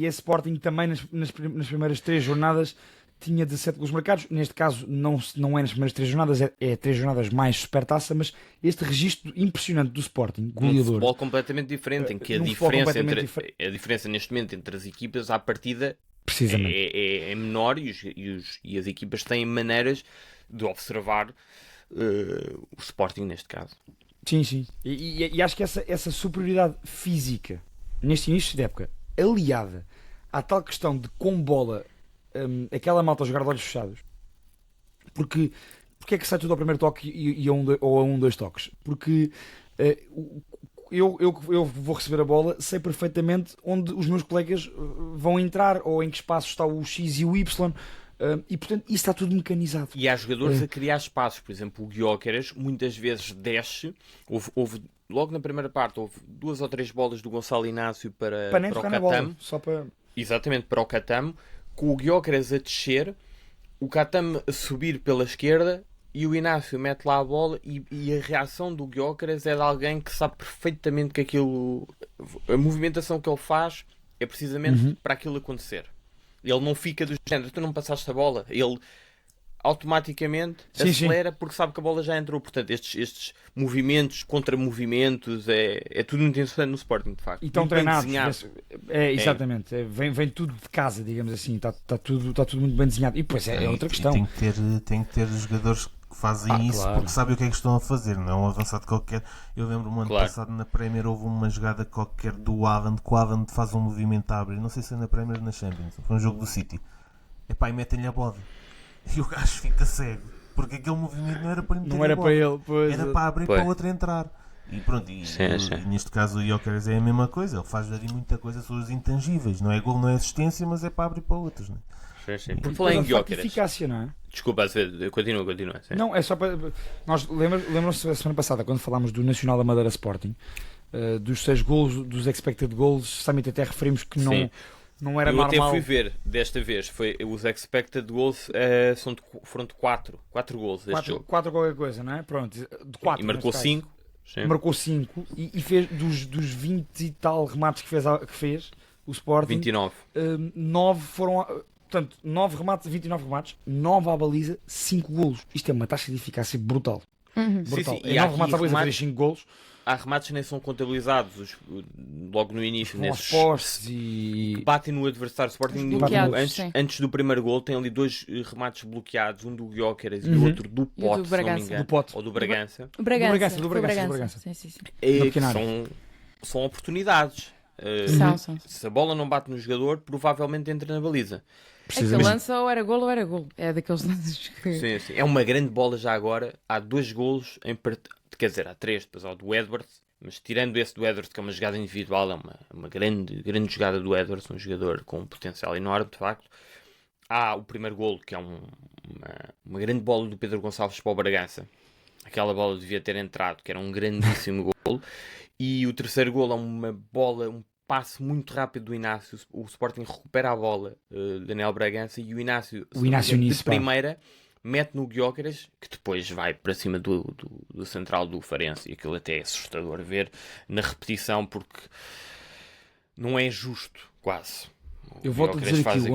S8: esse Sporting também nas primeiras 3 jornadas tinha 17 gols marcados. Neste caso, não é nas primeiras 3 jornadas, é 3 jornadas mais Supertaça, mas este registro impressionante do Sporting,
S6: Um
S8: goleador.
S6: futebol completamente diferente, em que a
S8: num futebol
S6: diferença,
S8: completamente
S6: a diferença neste momento entre as equipas à partida
S8: Precisamente.
S6: é menor e as equipas têm maneiras de observar o Sporting neste caso.
S8: Sim. E acho que essa superioridade física neste início de época, aliada à tal questão de com bola, aquela malta a jogar de olhos fechados, porque é que sai tudo ao primeiro toque ou a 1, 2 toques? Porque eu vou receber a bola, sei perfeitamente onde os meus colegas vão entrar ou em que espaço está o X e o Y. E portanto isso está tudo mecanizado.
S6: E há jogadores a criar espaços, por exemplo o Gyökeres muitas vezes desce, houve logo na primeira parte houve 2 ou 3 bolas do Gonçalo Inácio para
S8: nem
S6: o
S8: tocar na bola,
S6: Catamo,
S8: só para...
S6: exatamente para o Catamo, com o Gyökeres a descer, o Catamo a subir pela esquerda e o Inácio mete lá a bola e a reação do Gyökeres é de alguém que sabe perfeitamente que aquilo, a movimentação que ele faz é precisamente para aquilo acontecer. Ele não fica do género, tu não passaste a bola. Ele automaticamente acelera porque sabe que a bola já entrou. Portanto, estes movimentos, contra-movimentos, é tudo muito interessante no Sporting, de facto.
S8: E estão
S6: Muito bem
S8: treinados.
S6: desenhado.
S8: Exatamente. Vem tudo de casa, digamos assim. Está tudo muito bem desenhado. E depois é outra questão.
S7: Tem que ter jogadores que fazem isso,
S8: claro.
S7: porque sabem o que é que estão a fazer, não é um avançado qualquer. Eu lembro-me ano passado na Premier houve uma jogada qualquer do Haaland, que o Haaland faz um movimento a abrir, não sei se foi na Premier ou na Champions, foi um jogo do City. Epá, e metem-lhe a bola. E o gajo fica cego, porque aquele movimento não era para lhe meter
S8: Não
S7: a
S8: era
S7: bola,
S8: para ele, pois.
S7: era para abrir para o outro entrar. E pronto, e neste caso o Gyökeres é a mesma coisa, ele faz ali muita coisa sobre os intangíveis, não é gol, não é assistência, mas é para abrir para outros, não é?
S6: Por falar em Gyökeres,
S8: eficácia, não é?
S6: desculpa, continua. Sim.
S8: Não, é só para. Nós lembram-se a semana passada, quando falámos do Nacional da Madeira Sporting, dos 6 golos, dos expected goals, justamente até referimos que não era normal.
S6: Eu até fui ver, desta vez, os expected goals foram de 4 gols deste jogo.
S8: 4 qualquer coisa, não é? Pronto, de 4.
S6: E marcou 5.
S8: Marcou 5 e fez dos 20 e tal remates que fez o Sporting.
S6: 29.
S8: 9 foram. Portanto, 9 remates, 29 remates, 9 à baliza, 5 golos. Isto é uma taxa de eficácia brutal. Brutal.
S6: Sim.
S8: E 9 remates à baliza, fez 5 golos.
S6: Há remates que nem são contabilizados logo no início, nesses
S8: postes e
S6: que batem no adversário. Sporting antes do primeiro gol tem ali 2 remates bloqueados, um do Gyökeres e o outro do Pote, se não me engano, ou do Bragança.
S9: Do Bragança. Sim.
S6: Que são são oportunidades.
S9: São.
S6: Se a bola não bate no jogador, provavelmente entra na baliza.
S9: É que lança ou era golo ou era golo. É daqueles lances que...
S6: Sim. É uma grande bola já agora. Há 2 golos, quer dizer, há 3, depois há o do Edwards. Mas tirando esse do Edwards, que é uma jogada individual, é uma grande jogada do Edwards, um jogador com um potencial enorme, de facto. Há o primeiro golo, que é uma grande bola do Pedro Gonçalves para o Bragança. Aquela bola devia ter entrado, que era um grandíssimo golo. E o terceiro golo é uma bola, um passe muito rápido do Inácio. O Sporting recupera a bola, Daniel Bragança, e o Inácio de primeira mete no Gyökeres, que depois vai para cima do central do Farense. E aquilo até é assustador ver na repetição, porque não é justo, quase.
S8: Eu volto a dizer aqui, o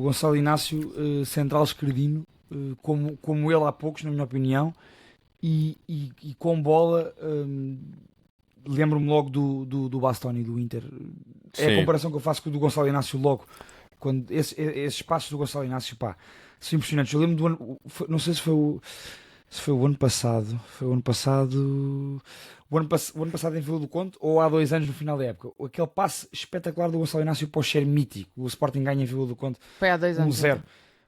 S8: Gonçalo Inácio, central esquerdino, como ele há poucos, na minha opinião, e com bola, lembro-me logo do Bastoni, do Inter. É a comparação que eu faço com o do Gonçalo Inácio logo. Quando esses passos do Gonçalo Inácio, pá, são impressionantes. Eu lembro do ano, não sei se foi o ano passado. Foi o ano passado. O ano passado em Vila do Conde, ou há 2 anos no final da época. Aquele passe espetacular do Gonçalo Inácio para o Cher mítico. O Sporting ganha em Vila do Conde.
S9: Foi há 2 anos.
S8: 1-0.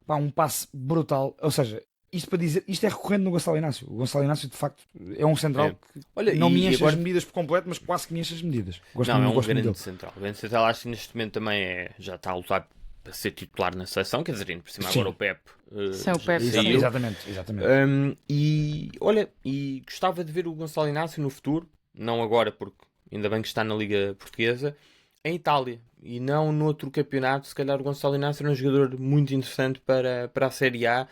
S8: Pá, um passe brutal. Ou seja, isto para dizer, isto é recorrente no Gonçalo Inácio. O Gonçalo Inácio, de facto, é um central que não me enche as medidas por completo, mas quase que me enche as medidas.
S6: É um grande central. O grande central, acho que neste momento também já está a lutar para ser titular na seleção, quer dizer, por cima agora o Pep.
S9: Sem o Pep,
S8: exatamente.
S6: E gostava de ver o Gonçalo Inácio no futuro, não agora, porque ainda bem que está na Liga Portuguesa, em Itália, e não noutro campeonato. Se calhar o Gonçalo Inácio era um jogador muito interessante para a Série A,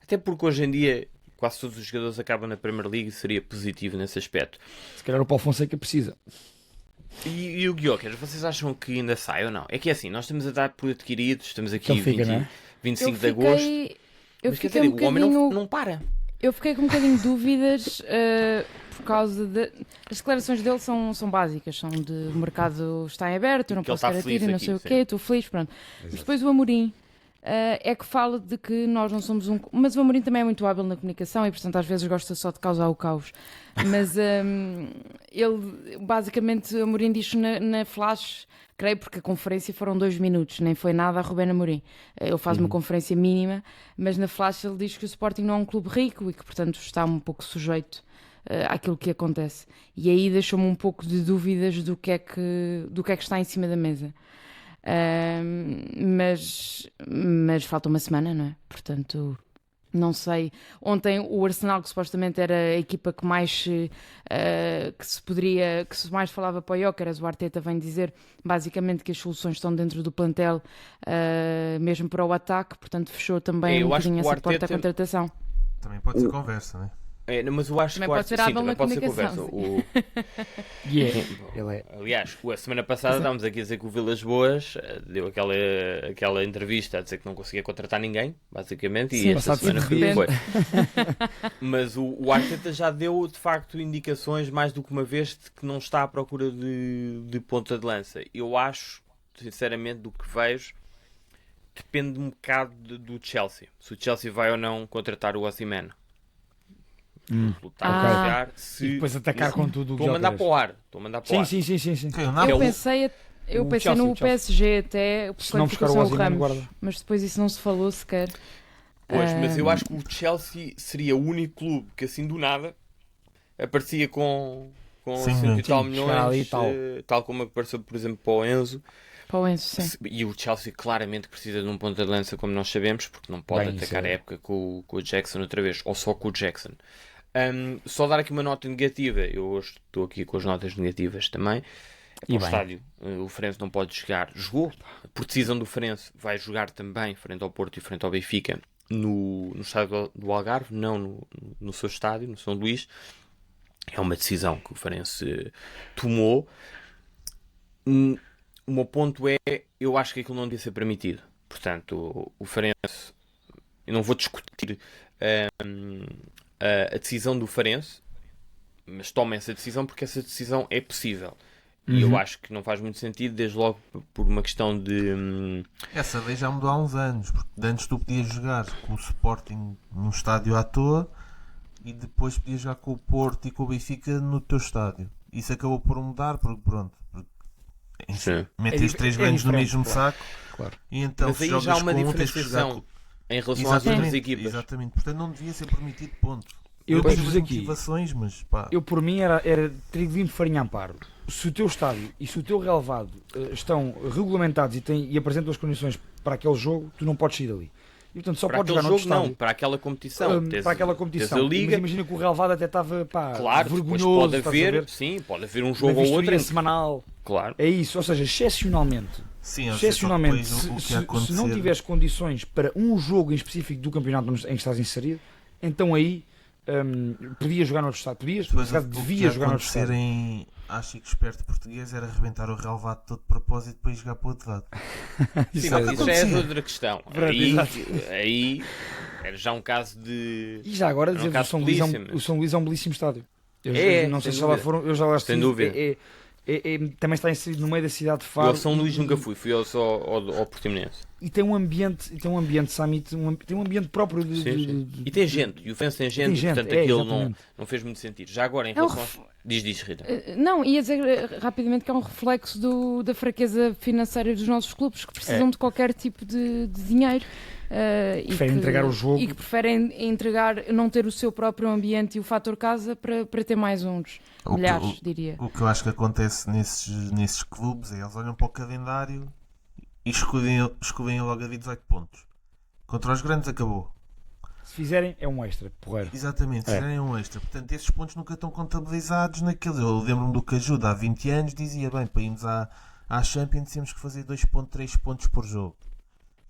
S6: até porque hoje em dia quase todos os jogadores acabam na Premier League e seria positivo nesse aspecto.
S8: Se calhar o Paulo Fonseca precisa.
S6: E o Gyökeres, vocês acham que ainda sai ou não? É que é assim, nós estamos a dar por adquiridos, estamos aqui 25 de agosto.
S9: Eu fiquei
S6: o homem não para.
S9: Eu fiquei com um bocadinho de dúvidas por causa as declarações dele são básicas, são de o mercado está em aberto, eu não posso garantir, não sei o quê, estou feliz, pronto. Mas depois o Amorim é que fala de que nós não somos mas o Amorim também é muito hábil na comunicação e portanto às vezes gosta só de causar o caos. Mas ele basicamente, o Amorim diz na flash, creio, porque a conferência foram 2 minutos, nem foi nada a Rubén Amorim. Ele faz uma conferência mínima, mas na flash ele diz que o Sporting não é um clube rico e que portanto está um pouco sujeito àquilo que acontece. E aí deixou-me um pouco de dúvidas do que é que está em cima da mesa. Mas falta uma semana, não é? Portanto, não sei. Ontem o Arsenal, que supostamente era a equipa que mais que mais falava para o Gyökeres, o Arteta vem dizer basicamente que as soluções estão dentro do plantel, mesmo para o ataque, portanto fechou também um bocadinho essa porta à contratação.
S7: Também pode ser conversa, não é?
S6: Mas eu acho
S9: também
S6: que
S9: pode ser hábil na
S6: conversa.
S9: comunicação.
S6: Aliás, a semana passada estávamos aqui a dizer que o Vilas Boas deu aquela entrevista a dizer que não conseguia contratar ninguém, basicamente, e esta semana foi. Mas o Arteta já deu de facto indicações mais do que uma vez de que não está à procura de ponta de lança. Eu acho, sinceramente, do que vejo, depende um bocado do Chelsea. Se o Chelsea vai ou não contratar o Osimhen.
S8: E depois atacar com tudo o
S6: Estou a mandar para o ar.
S8: Sim.
S9: Eu pensei no PSG até,
S8: se não buscar o Osimhen, guarda.
S9: Mas depois isso não se falou sequer.
S6: Pois, mas eu acho que o Chelsea seria o único clube que assim do nada aparecia com 100 e tal milhões, tal como apareceu, por exemplo, para o Enzo.
S9: Sim.
S6: E o Chelsea claramente precisa de um ponta de lança, como nós sabemos, porque não pode atacar a época com o Jackson outra vez, ou só com o Jackson. Só dar aqui uma nota negativa. Eu hoje estou aqui com as notas negativas também. O estádio, o Farense não pode jogar. Jogou, por decisão do Farense, vai jogar também frente ao Porto e frente ao Benfica no estádio do Algarve, não no seu estádio, no São Luís. É uma decisão que o Farense tomou. O meu ponto é, eu acho que aquilo não devia ser permitido. Portanto, o Farense, eu não vou discutir a decisão do Farense, mas tomem essa decisão porque essa decisão é possível. E eu acho que não faz muito sentido, desde logo por uma questão de...
S7: Essa lei já mudou há uns anos, porque antes tu podias jogar com o Sporting num estádio à toa e depois podias jogar com o Porto e com o Benfica no teu estádio. isso acabou por mudar, porque pronto,
S6: Sim.
S7: metem os 3 grandes no mesmo saco,
S8: Claro.
S7: e então
S6: Mas
S7: se
S6: aí
S7: jogas
S6: já há uma
S7: com um, tens que jogar
S6: diferenciação
S7: com...
S6: em relação às outras equipas.
S7: Exatamente, portanto não devia ser permitido, ponto.
S8: Eu
S7: percebo
S8: digo-vos
S7: as
S8: aqui,
S7: motivações, mas pá,
S8: eu por mim era trigo limpo farinha amparo. Se o teu estádio e se o teu relevado estão regulamentados e apresentam as condições para aquele jogo, tu não podes sair dali. E portanto só
S6: Para
S8: podes
S6: aquele
S8: jogar no
S6: jogo
S8: estádio.
S6: não, para aquela competição.
S8: Para aquela competição.
S6: Tens a Liga.
S8: Mas imagina que o relevado até estava
S6: Claro, depois
S8: vergonhoso.
S6: pode
S8: estás a ver?
S6: haver, sim, pode haver um
S8: Uma
S6: jogo ou outro.
S8: vistoria semanal.
S6: Claro.
S8: É isso, ou seja, excepcionalmente.
S7: sim, eu sei,
S8: Excepcionalmente,
S7: só depois o que
S8: se
S7: ia
S8: não
S7: acontecer-
S8: tiveres condições para um jogo em específico do campeonato em que estás inserido, então aí podias jogar no outro estado. Podias,
S7: Depois,
S8: no caso,
S7: o que
S8: devias
S7: ia
S8: jogar no outro
S7: acontecer
S8: estado.
S7: em Chico esperto português era arrebentar o relevado todo de propósito para ir jogar para o outro lado.
S6: Sim,
S8: Isso é-
S6: mas isso já é outra questão.
S8: Verdade,
S6: Aí era já um caso de.
S8: E já agora
S6: Era um
S8: dizer
S6: caso
S8: o
S6: de polícia, mas-
S8: o São Luís é um belíssimo estádio. Eu
S6: É,
S8: não sei
S6: sem
S8: se já lá
S6: dúvida.
S8: foram, eu já lá
S6: Sem
S8: estive.
S6: dúvida.
S8: Também está inserido no meio da cidade de
S6: Eu
S8: Faro.
S6: ao São Luís nunca fui só ao Portimonense.
S8: E tem um ambiente, Summit, tem um ambiente próprio de,
S6: Sim, sim. E tem gente, e o Fence tem gente,
S8: Tem
S6: e
S8: gente,
S6: portanto
S8: é,
S6: aquilo
S8: exatamente.
S6: não fez muito sentido. Já agora, em
S9: É um
S6: relação aos... Diz, Rita.
S9: Não, ia dizer rapidamente que é um reflexo da fraqueza financeira dos nossos clubes, que precisam de qualquer tipo de dinheiro.
S8: Preferem entregar o jogo.
S9: E que preferem entregar, não ter o seu próprio ambiente e o fator casa para ter mais uns milhares, diria.
S7: O que eu acho que acontece nesses clubes é eles olham para o calendário e escovem logo a de 18 pontos. Contra os grandes acabou.
S8: Se fizerem, é um extra, porreiro.
S7: Exatamente, se fizerem um extra. Portanto, esses pontos nunca estão contabilizados naquele. Eu lembro-me do Cajuda há 20 anos, dizia bem, para irmos à Champions temos que fazer 2.3 pontos por jogo.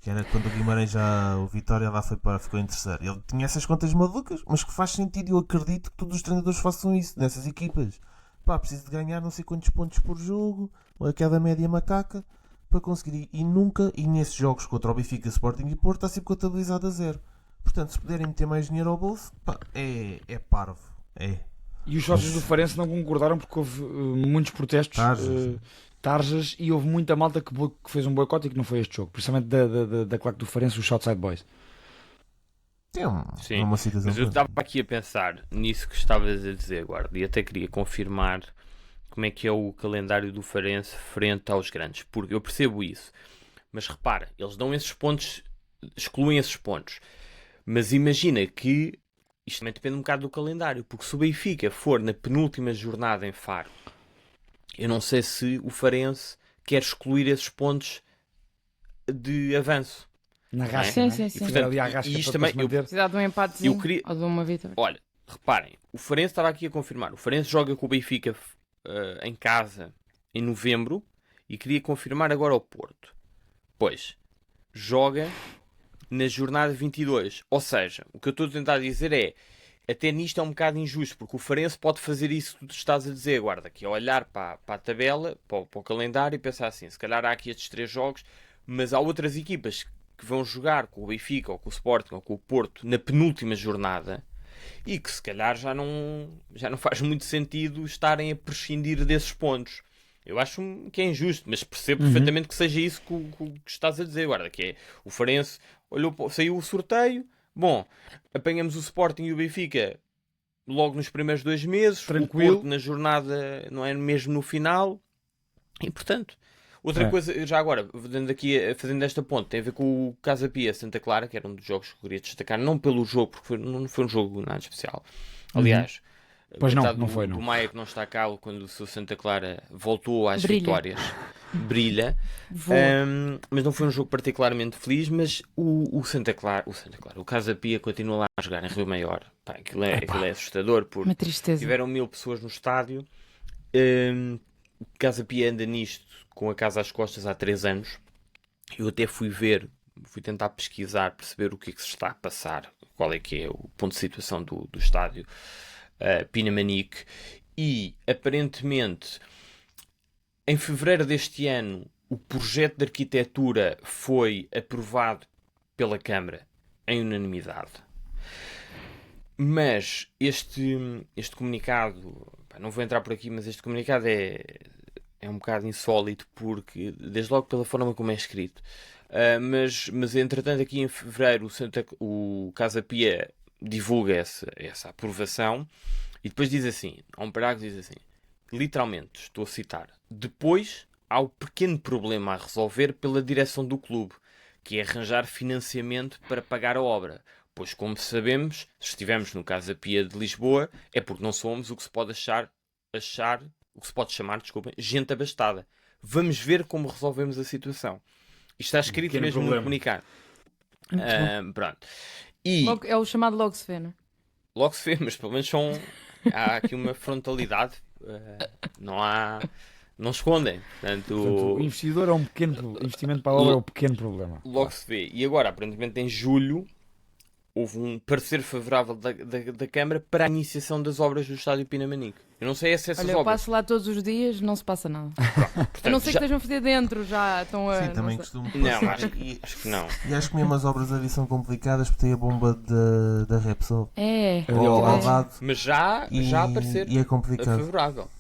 S7: Que era quando o Guimarães o Vitória lá ficou em terceiro. Ele tinha essas contas malucas, mas que faz sentido e eu acredito que todos os treinadores façam isso nessas equipas. Pá, preciso de ganhar não sei quantos pontos por jogo, ou aquela média macaca, para conseguir. E nesses jogos contra o Benfica, Sporting e Porto, está sempre contabilizado a 0. Portanto, se puderem meter mais dinheiro ao bolso, pá, é parvo. É.
S8: E os sócios do Farense não concordaram porque houve muitos protestos, tarjas, e houve muita malta que fez um boicote e que não foi este jogo, principalmente da claque do Farense, os Southside Boys.
S6: Sim,
S7: uma situação.
S6: mas eu estava aqui a pensar nisso que estavas a dizer, Guarda, e até queria confirmar como é que é o calendário do Farense frente aos grandes, porque eu percebo isso, mas repara, eles dão esses pontos, excluem esses pontos, mas imagina que isto também depende um bocado do calendário, porque se o Benfica for na penúltima jornada em Faro, eu não sei se o Farense quer excluir esses pontos de avanço.
S8: Na rasca,
S9: Sim,
S8: não é?
S9: sim, sim.
S8: E, portanto, ali à rasca
S6: e isto
S8: para
S6: também,
S8: se manter.
S9: Precisar de um empatezinho
S6: eu queria-
S9: ou de uma vitória.
S6: Olha, reparem, o Farense estava aqui a confirmar. O Farense joga com o Benfica em casa em novembro e queria confirmar agora ao Porto. Pois, joga na jornada 22. Ou seja, o que eu estou a tentar dizer é, até nisto é um bocado injusto, porque o Farense pode fazer isso que tu estás a dizer, Guarda, que é olhar para a tabela, para o calendário e pensar assim, se calhar há aqui estes 3 jogos, mas há outras equipas que vão jogar com o Benfica, ou com o Sporting, ou com o Porto, na penúltima jornada, e que se calhar já não faz muito sentido estarem a prescindir desses pontos. Eu acho que é injusto, mas percebo perfeitamente que seja isso que estás a dizer, Guarda, que é o Farense saiu o sorteio, bom, apanhamos o Sporting e o Benfica logo nos primeiros 2 meses,
S8: Tranquilo.
S6: o Porto na jornada, não é mesmo no final, e portanto... Outra coisa, já agora, fazendo esta ponte, tem a ver com o Casa Pia Santa Clara, que era um dos jogos que eu queria destacar, não pelo jogo, porque não foi um jogo nada especial. Aliás,
S8: Pois não,
S6: coitado
S8: não foi, não.
S6: do Maia que não está cá, quando o seu Santa Clara voltou às
S9: Brilha.
S6: vitórias, brilha.
S9: Voa.
S6: Mas não foi um jogo particularmente feliz, mas o Santa Clara, o Casa Pia continua lá a jogar em Rio Maior. Pá, aquilo é assustador, porque
S9: Uma tristeza.
S6: tiveram 1000 pessoas no estádio. O Casa Pia anda nisto com a casa às costas há 3 anos. Eu até fui tentar pesquisar, perceber o que é que se está a passar, qual é que é o ponto de situação do estádio Pinamanique, e aparentemente em fevereiro deste ano o projeto de arquitetura foi aprovado pela Câmara em unanimidade, mas este comunicado, não vou entrar por aqui, mas este comunicado é um bocado insólito, porque desde logo pela forma como é escrito, mas entretanto aqui em fevereiro o Casa Pia divulga essa aprovação e depois diz assim, há um parágrafo que diz assim: literalmente, estou a citar, depois há o pequeno problema a resolver pela direção do clube, que é arranjar financiamento para pagar a obra. Pois, como sabemos, se estivermos no Casa Pia de Lisboa, é porque não somos o que se pode o que se pode chamar, desculpem, gente abastada. Vamos ver como resolvemos a situação. Isto está escrito
S8: Pequeno
S6: mesmo no
S8: problema.
S6: comunicado. Pronto. E
S9: É o chamado logo se vê, não é?
S6: logo se vê, mas pelo menos há aqui uma frontalidade. Não escondem.
S8: Portanto, o
S6: Portanto,
S8: investidor é um pequeno investimento para a obra, é um pequeno problema.
S6: logo se vê. E agora, aparentemente, em julho, houve um parecer favorável da Câmara para a iniciação das obras do estádio Pinamanique. Eu não sei se essas
S9: Olha, eu
S6: obras...
S9: passo lá todos os dias, não se passa nada.
S6: Portanto,
S9: A não ser que
S6: já-
S9: estejam a fazer dentro, já estão a.
S7: Sim,
S9: não
S7: também
S9: sei.
S7: costumo
S6: Não,
S7: passar.
S6: acho que não.
S7: E acho que mesmo as obras ali são complicadas porque tem a bomba da Repsol
S9: É,
S8: Ali ao
S7: ao
S8: lado.
S7: lado
S6: Mas já a aparecer
S7: e é complicado.
S6: favorável.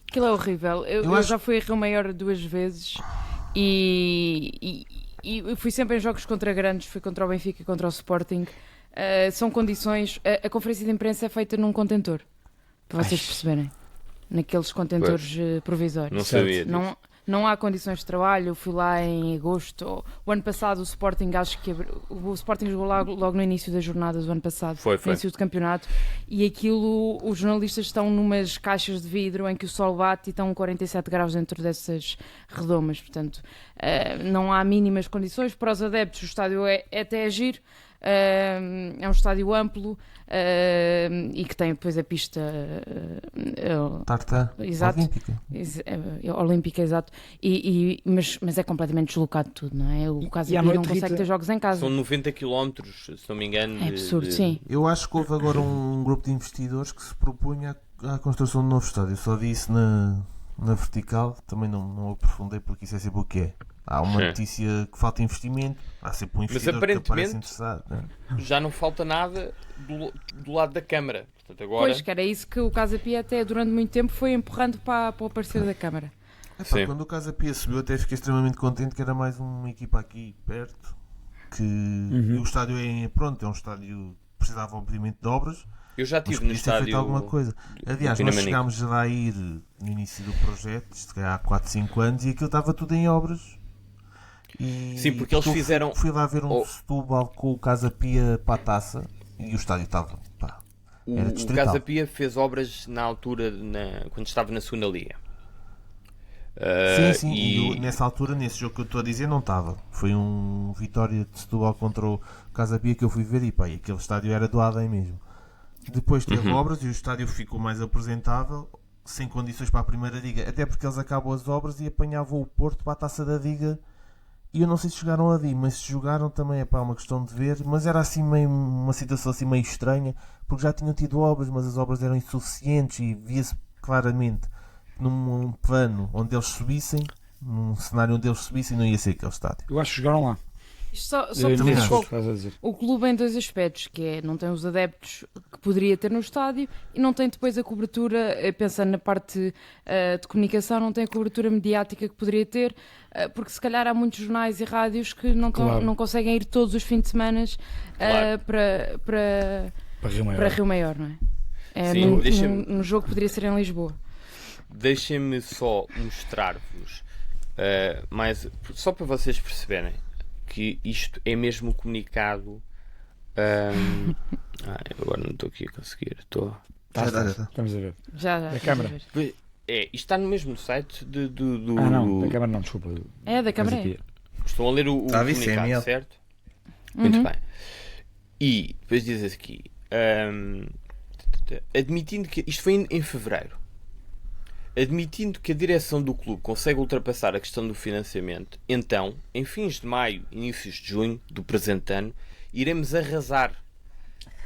S9: aquilo é horrível. Eu
S7: acho-
S9: já fui a Rio Maior 2 vezes e fui sempre em jogos contra grandes, fui contra o Benfica e contra o Sporting. São condições. A conferência de imprensa é feita num contentor, para vocês perceberem. Naqueles contentores provisórios.
S6: Não sabia disso.
S9: Não há condições de trabalho. Eu fui lá em agosto. O ano passado o Sporting, acho que o Sporting jogou logo no início da jornada do ano passado,
S6: Foi.
S9: no início do campeonato, e aquilo, os jornalistas estão numas caixas de vidro em que o sol bate e estão 47 graus dentro dessas redomas. Portanto, não há mínimas condições. Para os adeptos, o estádio é até giro. É um estádio amplo e que tem depois a pista
S7: Tartan
S9: exato.
S7: Olímpica.
S9: Olímpica, exato. Mas é completamente deslocado tudo, não é? O Casa
S8: E à
S9: Pia não
S8: noite,
S9: consegue
S8: Rita?
S9: ter jogos em casa.
S6: São 90 km, se não me engano.
S9: É absurdo, sim.
S7: Eu acho que houve agora um grupo de investidores que se propunha à construção de um novo estádio. Eu só vi isso na vertical, também não aprofundei porque isso é sempre o que é. Há uma
S6: Sim.
S7: notícia que falta investimento, há sempre um investidor que
S6: aparentemente-
S7: aparece interessado. Né?
S6: Já não falta nada do lado da Câmara. Portanto, agora...
S9: Pois, que era isso que o Casa Pia até durante muito tempo foi empurrando para o parecer da Câmara.
S7: Epá,
S6: Sim.
S7: quando o Casa Pia subiu até fiquei extremamente contente que era mais uma equipa aqui perto, que e o estádio é um estádio que precisava obviamente de obras,
S6: Eu já
S7: mas
S6: estive no
S7: podia ter feito
S6: estádio...
S7: alguma coisa. Aliás, nós
S6: Pinamanique.
S7: chegámos lá a ir no início do projeto, isto que é há 4, 5 anos, e aquilo estava tudo em obras. E
S6: Sim, porque eles
S7: eu
S6: fizeram-
S7: fui lá ver um
S6: Oh.
S7: Setúbal com o Casa Pia para a taça e o estádio estava. Pá, era
S6: O
S7: distrital.
S6: Casa Pia fez obras na altura, quando estava na segunda liga.
S7: Sim, e nessa altura, nesse jogo que eu estou a dizer, não estava. Foi um Vitória de Setúbal contra o Casa Pia que eu fui ver e pá, e aquele estádio era do Adem mesmo. Depois teve obras e o estádio ficou mais apresentável, sem condições para a Primeira Liga, até porque eles acabam as obras e apanhavam o Porto para a Taça da Liga. E eu não sei se chegaram a vir, mas se jogaram também é pá, uma questão de ver. Mas era assim meio uma situação assim meio estranha, porque já tinham tido obras, mas as obras eram insuficientes e via-se claramente num plano onde eles subissem, num cenário onde eles subissem, não ia ser aquele estádio.
S8: Eu acho que jogaram lá.
S9: Isto só
S8: Nesse
S9: porque
S8: jogo que estás a dizer.
S9: o clube em dois aspectos, que é não tem os adeptos que poderia ter no estádio e não tem depois a cobertura, pensando na parte de comunicação, não tem a cobertura mediática que poderia ter, porque se calhar há muitos jornais e rádios que
S8: Claro.
S9: não conseguem ir todos os fins de semana
S6: Claro.
S8: Para Rio Maior.
S9: para Rio Maior, não é?
S6: Sim, deixa-me-
S9: No jogo que poderia ser em Lisboa.
S6: Deixem-me só mostrar-vos, só para vocês perceberem que isto é mesmo comunicado. Eu agora não estou aqui a conseguir.
S8: Estamos a ver.
S9: Já.
S8: Da Câmara.
S9: ver.
S6: Isto está no mesmo site do.
S8: Ah, não, da Câmara não, desculpa.
S9: É, da Câmara.
S8: Casa Pia.
S6: Estão a ler o
S7: Está a ver,
S6: comunicado,
S7: CML.
S6: certo? Muito bem. E depois diz aqui: admitindo que. Isto foi em fevereiro. Admitindo que a direção do clube consegue ultrapassar a questão do financiamento, então, em fins de maio, inícios de junho do presente ano, iremos arrasar.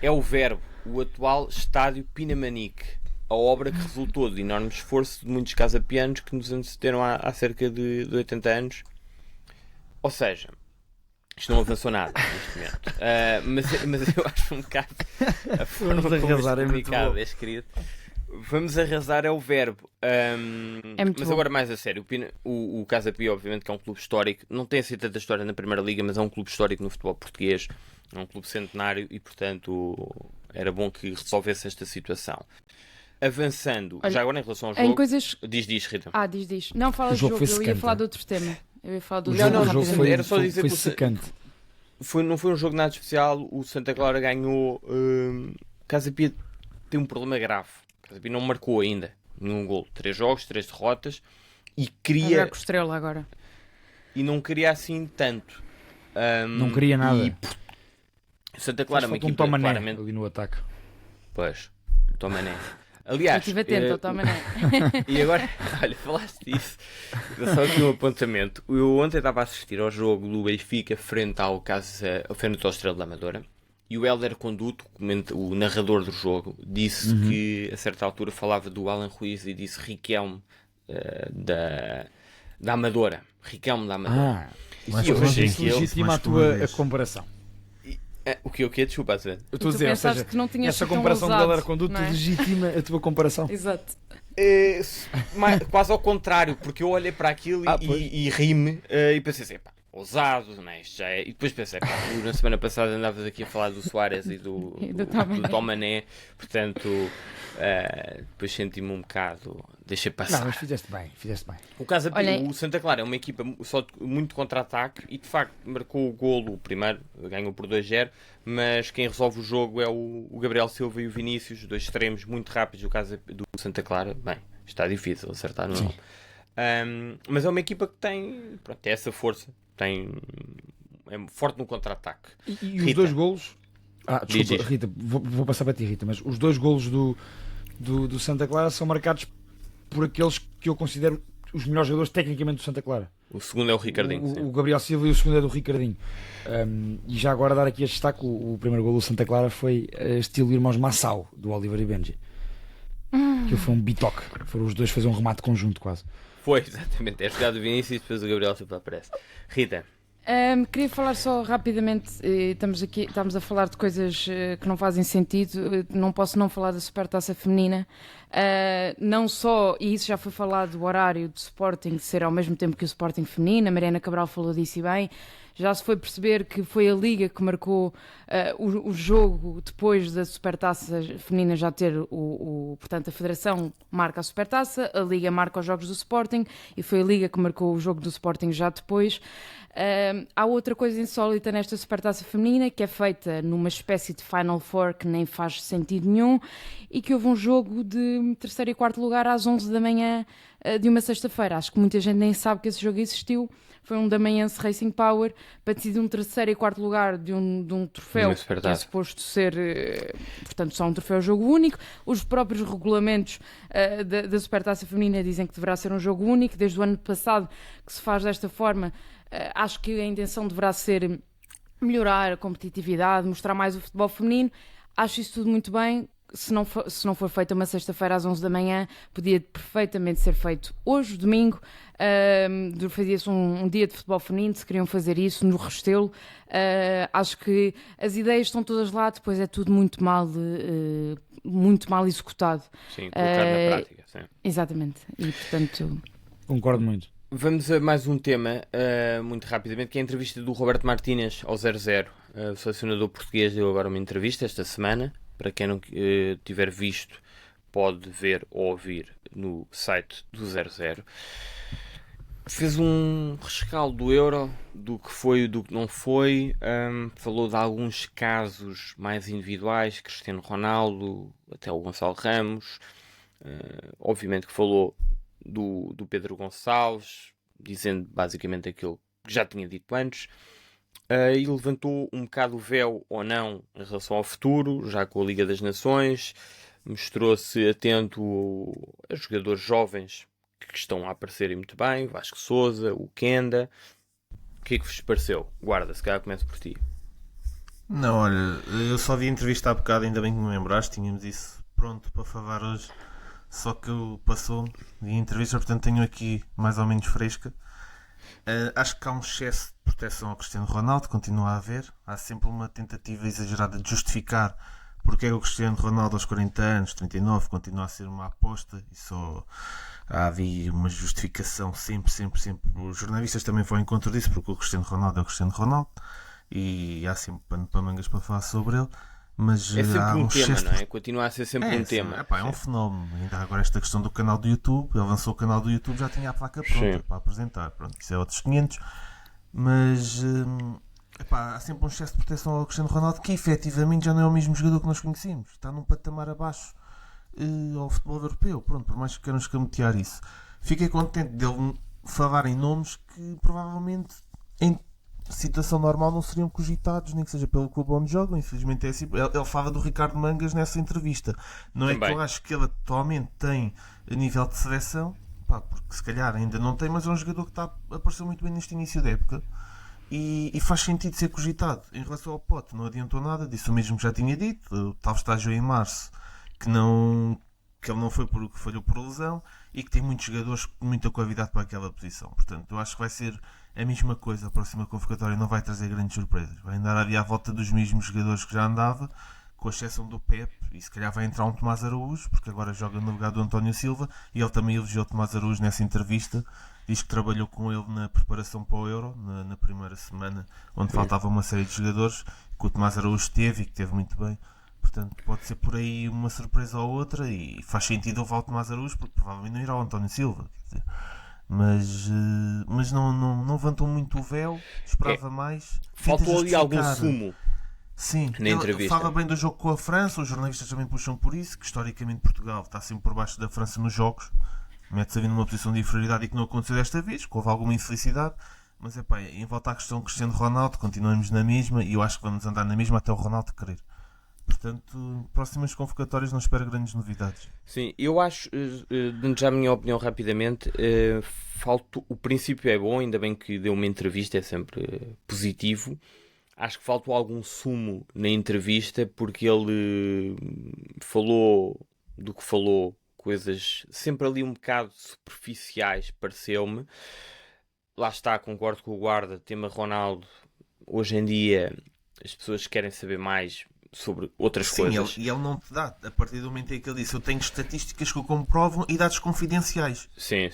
S6: É o verbo, o atual estádio Pinamanique, a obra que resultou do enorme esforço de muitos casapianos que nos antecederam há cerca de 80 anos. Ou seja, isto não avançou nada neste momento. Mas eu acho um bocado a forma como este
S8: arrasar é muito
S6: comunicado
S8: bom.
S6: é escrito. Vamos arrasar é o verbo.
S9: É muito
S6: Mas
S9: bom.
S6: agora mais a sério, o Casa Pia obviamente que é um clube histórico, não tem assim tanta história na Primeira Liga, mas é um clube histórico no futebol português, é um clube centenário e portanto era bom que resolvesse esta situação. avançando,
S9: Olha,
S6: já agora em relação ao
S9: Em
S6: jogo,
S9: coisas.
S6: diz, Rita.
S9: Diz. Não fala
S8: O
S9: do
S8: jogo
S9: jogo,
S8: foi
S9: eu ia
S8: secante,
S9: falar
S8: é?
S9: de outro tema. Eu ia falar do
S8: O
S9: jogo.
S8: jogo,
S6: não,
S8: foi,
S6: era só dizer
S8: foi
S6: que o-
S8: secante.
S6: Não foi um jogo nada especial, o Santa Clara ganhou, Casa Pia tem um problema grave, Casa Pia não marcou ainda nenhum gol, 3 jogos, 3 derrotas, e
S9: Jogar com Estrela agora.
S6: e não queria assim tanto.
S8: Não queria nada.
S6: E Santa Clara é uma
S8: Falta um
S6: equipa
S8: Tomané
S6: claramente...
S8: ali no ataque.
S6: Pois, Tomané.
S9: Eu
S6: Aliás,
S9: estive atento ao Tomané.
S6: e agora, olha, falaste disso. Só aqui um apontamento. Eu ontem estava a assistir ao jogo do Benfica frente ao Estrela da Amadora, e o Hélder Conduto, o narrador do jogo, disse que a certa altura falava do Alan Ruiz e disse Riquelme da Amadora. Riquelme da Amadora.
S7: Mais
S6: E eu
S7: que uma
S6: achei
S7: vez.
S6: que ele-
S8: Legitima
S7: mais
S8: a
S7: que uma
S8: tua
S7: vez.
S8: comparação.
S6: O que? Desculpa, Zé.
S8: Eu
S9: Tu
S8: estou a dizer, ou
S9: pensaste
S8: seja,
S9: que não tinha
S8: essa
S9: sido tão
S8: comparação do
S9: ousado,
S8: Hélder Conduto
S9: não é?
S8: legitima a tua comparação.
S9: Exato.
S6: Quase ao contrário, porque eu olhei para aquilo
S8: Pois.
S6: e ri-me e pensei assim, pá, ousado, não é? Isto já é... E depois pensei, pá, tu na semana passada andavas aqui a falar do Soares e do
S9: E do Tomané.
S6: Tomané, portanto, depois senti-me um bocado, deixei
S8: Não,
S6: passar.
S8: mas fizeste bem.
S6: O caso
S9: Olhem-
S6: o Santa Clara é uma equipa só muito contra-ataque e de facto marcou o golo, o primeiro, ganhou por 2-0, mas quem resolve o jogo é o Gabriel Silva e o Vinícius, dois extremos muito rápidos. O caso do Santa Clara, bem, está difícil acertar no nome. Mas é uma equipa que tem, pronto, tem essa força, é forte no contra-ataque.
S8: E os
S6: Rita.
S8: dois golos... desculpa,
S6: Diz.
S8: Rita, vou passar para ti, Rita, mas os dois golos do Santa Clara são marcados por aqueles que eu considero os melhores jogadores tecnicamente do Santa Clara.
S6: O segundo é o Ricardinho. sim.
S8: O Gabriel Silva e o segundo é do Ricardinho. E já agora dar aqui este destaque, o primeiro gol do Santa Clara foi estilo Irmãos Massau, do Oliver e Benji. Que foi um bitoque. Foram os dois fazer um remate conjunto quase.
S6: Foi, exatamente. É a jogada do Vinícius e depois o Gabriel Silva aparece. Rita.
S9: Queria falar só rapidamente, estamos a falar de coisas que não fazem sentido, não posso não falar da Supertaça Feminina, não só, e isso já foi falado, o horário do Sporting ser ao mesmo tempo que o Sporting Feminino, a Mariana Cabral falou disso e bem, já se foi perceber que foi a Liga que marcou o jogo depois da Supertaça Feminina já ter portanto a Federação marca a Supertaça, a Liga marca os jogos do Sporting e foi a Liga que marcou o jogo do Sporting já depois. Há outra coisa insólita nesta Supertaça Feminina que é feita numa espécie de Final Four que nem faz sentido nenhum e que houve um jogo de terceiro e quarto lugar às 11 da manhã de uma sexta-feira. Acho que muita gente nem sabe que esse jogo existiu. Foi um Damaense Racing Power para decidir um terceiro e quarto lugar de um troféu que é suposto ser, portanto, só um troféu jogo único. Os próprios regulamentos da Supertaça Feminina dizem que deverá ser um jogo único. Desde o ano passado que se faz desta forma. Acho que a intenção deverá ser melhorar a competitividade, mostrar mais o futebol feminino. Acho isso tudo muito bem. Se não for feito uma sexta-feira às 11 da manhã, podia perfeitamente ser feito hoje, domingo. Fazia-se um dia de futebol feminino, se queriam fazer isso no Restelo. Acho que as ideias estão todas lá, depois é tudo muito mal executado.
S6: Sim, colocar na prática. Sim.
S9: Exatamente. E, portanto...
S8: Concordo muito.
S6: Vamos a mais um tema, muito rapidamente, que é a entrevista do Roberto Martínez ao 00. O selecionador português deu agora uma entrevista esta semana. Para quem não tiver visto, pode ver ou ouvir no site do 00. Fez um rescaldo do Euro, do que foi e do que não foi. Falou de alguns casos mais individuais, Cristiano Ronaldo, até o Gonçalo Ramos. Obviamente que falou do Pedro Gonçalves, dizendo basicamente aquilo que já tinha dito antes, e levantou um bocado o véu ou não em relação ao futuro, já com a Liga das Nações, mostrou-se atento a jogadores jovens que estão a aparecerem muito bem, o Vasco Sousa, o Kenda. O que é que vos pareceu? Guarda, se calhar começo por ti.
S7: Não, olha, eu só vi a entrevista há bocado, ainda bem que me lembraste, tínhamos isso pronto para falar hoje. Só que passou de entrevista, portanto tenho aqui mais ou menos fresca. Acho que há um excesso de proteção ao Cristiano Ronaldo, continua a haver. Há sempre uma tentativa exagerada de justificar porque é que o Cristiano Ronaldo aos 40 anos, 39, continua a ser uma aposta e só havia uma justificação sempre. Os jornalistas também vão ao encontro disso porque o Cristiano Ronaldo é o Cristiano Ronaldo e há sempre pano para mangas para falar sobre ele. Mas
S6: É sempre
S7: há
S6: um
S7: um
S6: tema,
S7: excesso
S6: não é? Continua a ser sempre um tema.
S7: É um fenómeno. Ainda há agora esta questão do canal do YouTube. Ele lançou o canal do YouTube, já tinha a placa pronta
S6: Sim.
S7: para apresentar. Pronto, isso é outros 500. Mas há sempre um excesso de proteção ao Cristiano Ronaldo, que efetivamente já não é o mesmo jogador que nós conhecemos. Está num patamar abaixo ao futebol europeu. Pronto, por mais que queiram escamotear isso. Fiquei contente dele falar em nomes que provavelmente em situação normal não seriam cogitados, nem que seja pelo clube onde jogam. Infelizmente é assim. Ele fala do Ricardo Mangas nessa entrevista. Não é
S6: Também.
S7: que eu acho que ele atualmente tem a nível de seleção, porque se calhar ainda não tem, mas é um jogador que está a aparecer muito bem neste início da época e faz sentido ser cogitado. Em relação ao Pote, não adiantou nada, disse o mesmo que já tinha dito, o tal estágio em março que ele não foi porque falhou por lesão e que tem muitos jogadores com muita qualidade para aquela posição. Portanto, eu acho que vai ser a mesma coisa. A próxima convocatória não vai trazer grandes surpresas. Vai andar ali à volta dos mesmos jogadores que já andava, com exceção do Pep, e se calhar vai entrar um Tomás Araújo, porque agora joga no lugar do António Silva, e ele também elogiou o Tomás Araújo nessa entrevista. Diz que trabalhou com ele na preparação para o Euro, na primeira semana, onde faltava uma série de jogadores, que o Tomás Araújo teve e que teve muito bem. Portanto, pode ser por aí uma surpresa ou outra, e faz sentido levar o Tomás Araújo, porque provavelmente não irá o António Silva. Quer dizer, mas não levantou muito o véu, esperava mais.
S6: Faltou
S7: Tenta
S6: ali algum
S7: justificar.
S6: sumo.
S7: Sim,
S6: na
S7: ele
S6: entrevista.
S7: fala bem do jogo com a França, os jornalistas também puxam por isso, que historicamente Portugal está sempre por baixo da França nos jogos, mete-se ali numa posição de inferioridade e que não aconteceu desta vez, que houve alguma infelicidade, mas em volta à questão Cristiano Ronaldo, continuamos na mesma e eu acho que vamos andar na mesma até o Ronaldo querer. Portanto, próximas convocatórias não espero grandes novidades.
S6: Sim, eu acho, dando já a minha opinião rapidamente, o princípio é bom, ainda bem que deu uma entrevista, é sempre positivo. Acho que faltou algum sumo na entrevista, porque ele falou do que falou, coisas sempre ali um bocado superficiais, pareceu-me. Lá está, concordo com o Guarda, tema Ronaldo. Hoje em dia as pessoas querem saber mais sobre outras coisas.
S7: E ele não te dá, a partir do momento em que ele disse eu tenho estatísticas que o comprovam e dados confidenciais.
S6: Sim.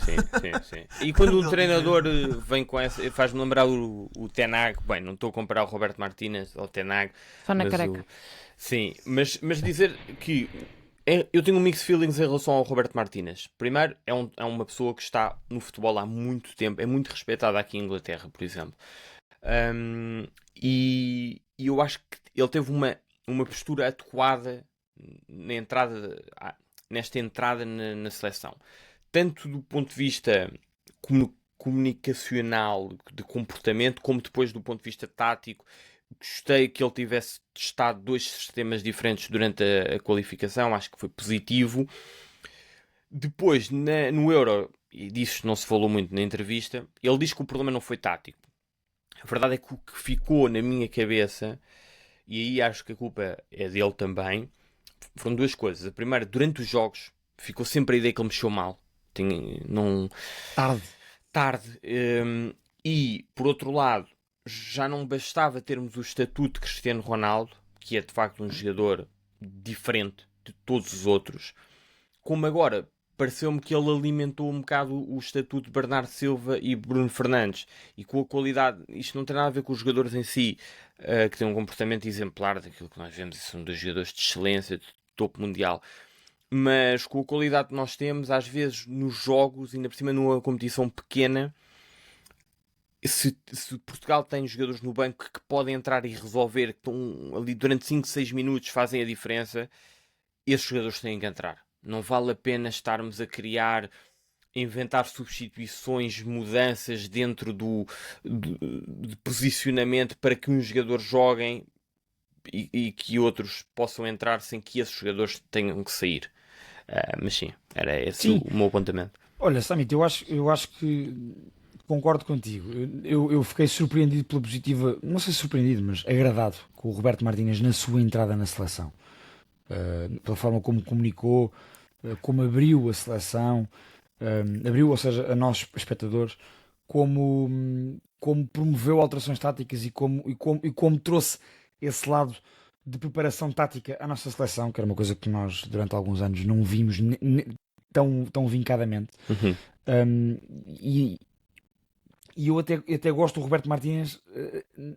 S6: E quando o treinador vem com essa, faz-me lembrar o Ten Hag, bem, não estou a comparar o Roberto Martínez ao Ten Hag,
S9: Só na careca.
S6: Sim, mas dizer que eu tenho um mixed feelings em relação ao Roberto Martínez. Primeiro, é uma pessoa que está no futebol há muito tempo, é muito respeitada aqui em Inglaterra, por exemplo. E eu acho que ele teve uma postura adequada nesta entrada na seleção. Tanto do ponto de vista comunicacional, de comportamento, como depois do ponto de vista tático. Gostei que ele tivesse testado 2 sistemas diferentes durante a qualificação, acho que foi positivo. Depois, no Euro, e disso não se falou muito na entrevista, ele diz que o problema não foi tático. A verdade é que o que ficou na minha cabeça, e aí acho que a culpa é dele também, foram 2 coisas. A primeira, durante os jogos, ficou sempre a ideia que ele mexeu mal. Tarde. E, por outro lado, já não bastava termos o estatuto de Cristiano Ronaldo, que é de facto um jogador diferente de todos os outros, como agora pareceu-me que ele alimentou um bocado o estatuto de Bernardo Silva e Bruno Fernandes, e com a qualidade, isto não tem nada a ver com os jogadores em si, que têm um comportamento exemplar daquilo que nós vemos, e são 2 jogadores de excelência, de topo mundial, mas com a qualidade que nós temos, às vezes nos jogos, ainda por cima numa competição pequena, se Portugal tem jogadores no banco que podem entrar e resolver, que estão ali durante 5, 6 minutos, fazem a diferença, esses jogadores têm que entrar. Não vale a pena estarmos a inventar substituições, mudanças dentro de posicionamento para que uns jogadores joguem e que outros possam entrar sem que esses jogadores tenham que sair. Mas sim, era esse o meu apontamento.
S8: Olha, Samit, eu acho que concordo contigo. Eu fiquei surpreendido pela positiva, não sei se surpreendido, mas agradado com o Roberto Martínez na sua entrada na seleção. Pela forma como comunicou, como abriu a seleção, abriu, ou seja, a nós espectadores, como promoveu alterações táticas e como trouxe esse lado de preparação tática à nossa seleção, que era uma coisa que nós durante alguns anos não vimos tão vincadamente.
S6: Uhum.
S8: E E eu até gosto do Roberto Martínez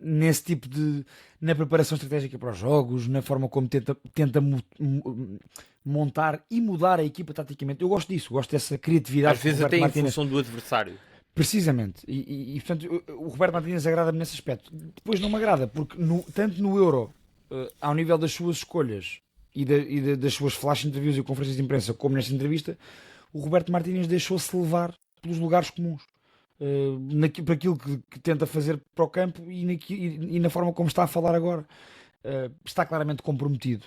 S8: nesse tipo de... na preparação estratégica para os jogos, na forma como tenta montar e mudar a equipa taticamente. Eu gosto disso, gosto dessa criatividade.
S6: Às vezes até em função do adversário.
S8: Precisamente. E portanto, o Roberto Martínez agrada-me nesse aspecto. Depois não me agrada, porque tanto no Euro, ao nível das suas escolhas e das suas flash interviews e conferências de imprensa, como nesta entrevista, o Roberto Martínez deixou-se levar pelos lugares comuns. Para aquilo que tenta fazer para o campo e na forma como está a falar agora. Está claramente comprometido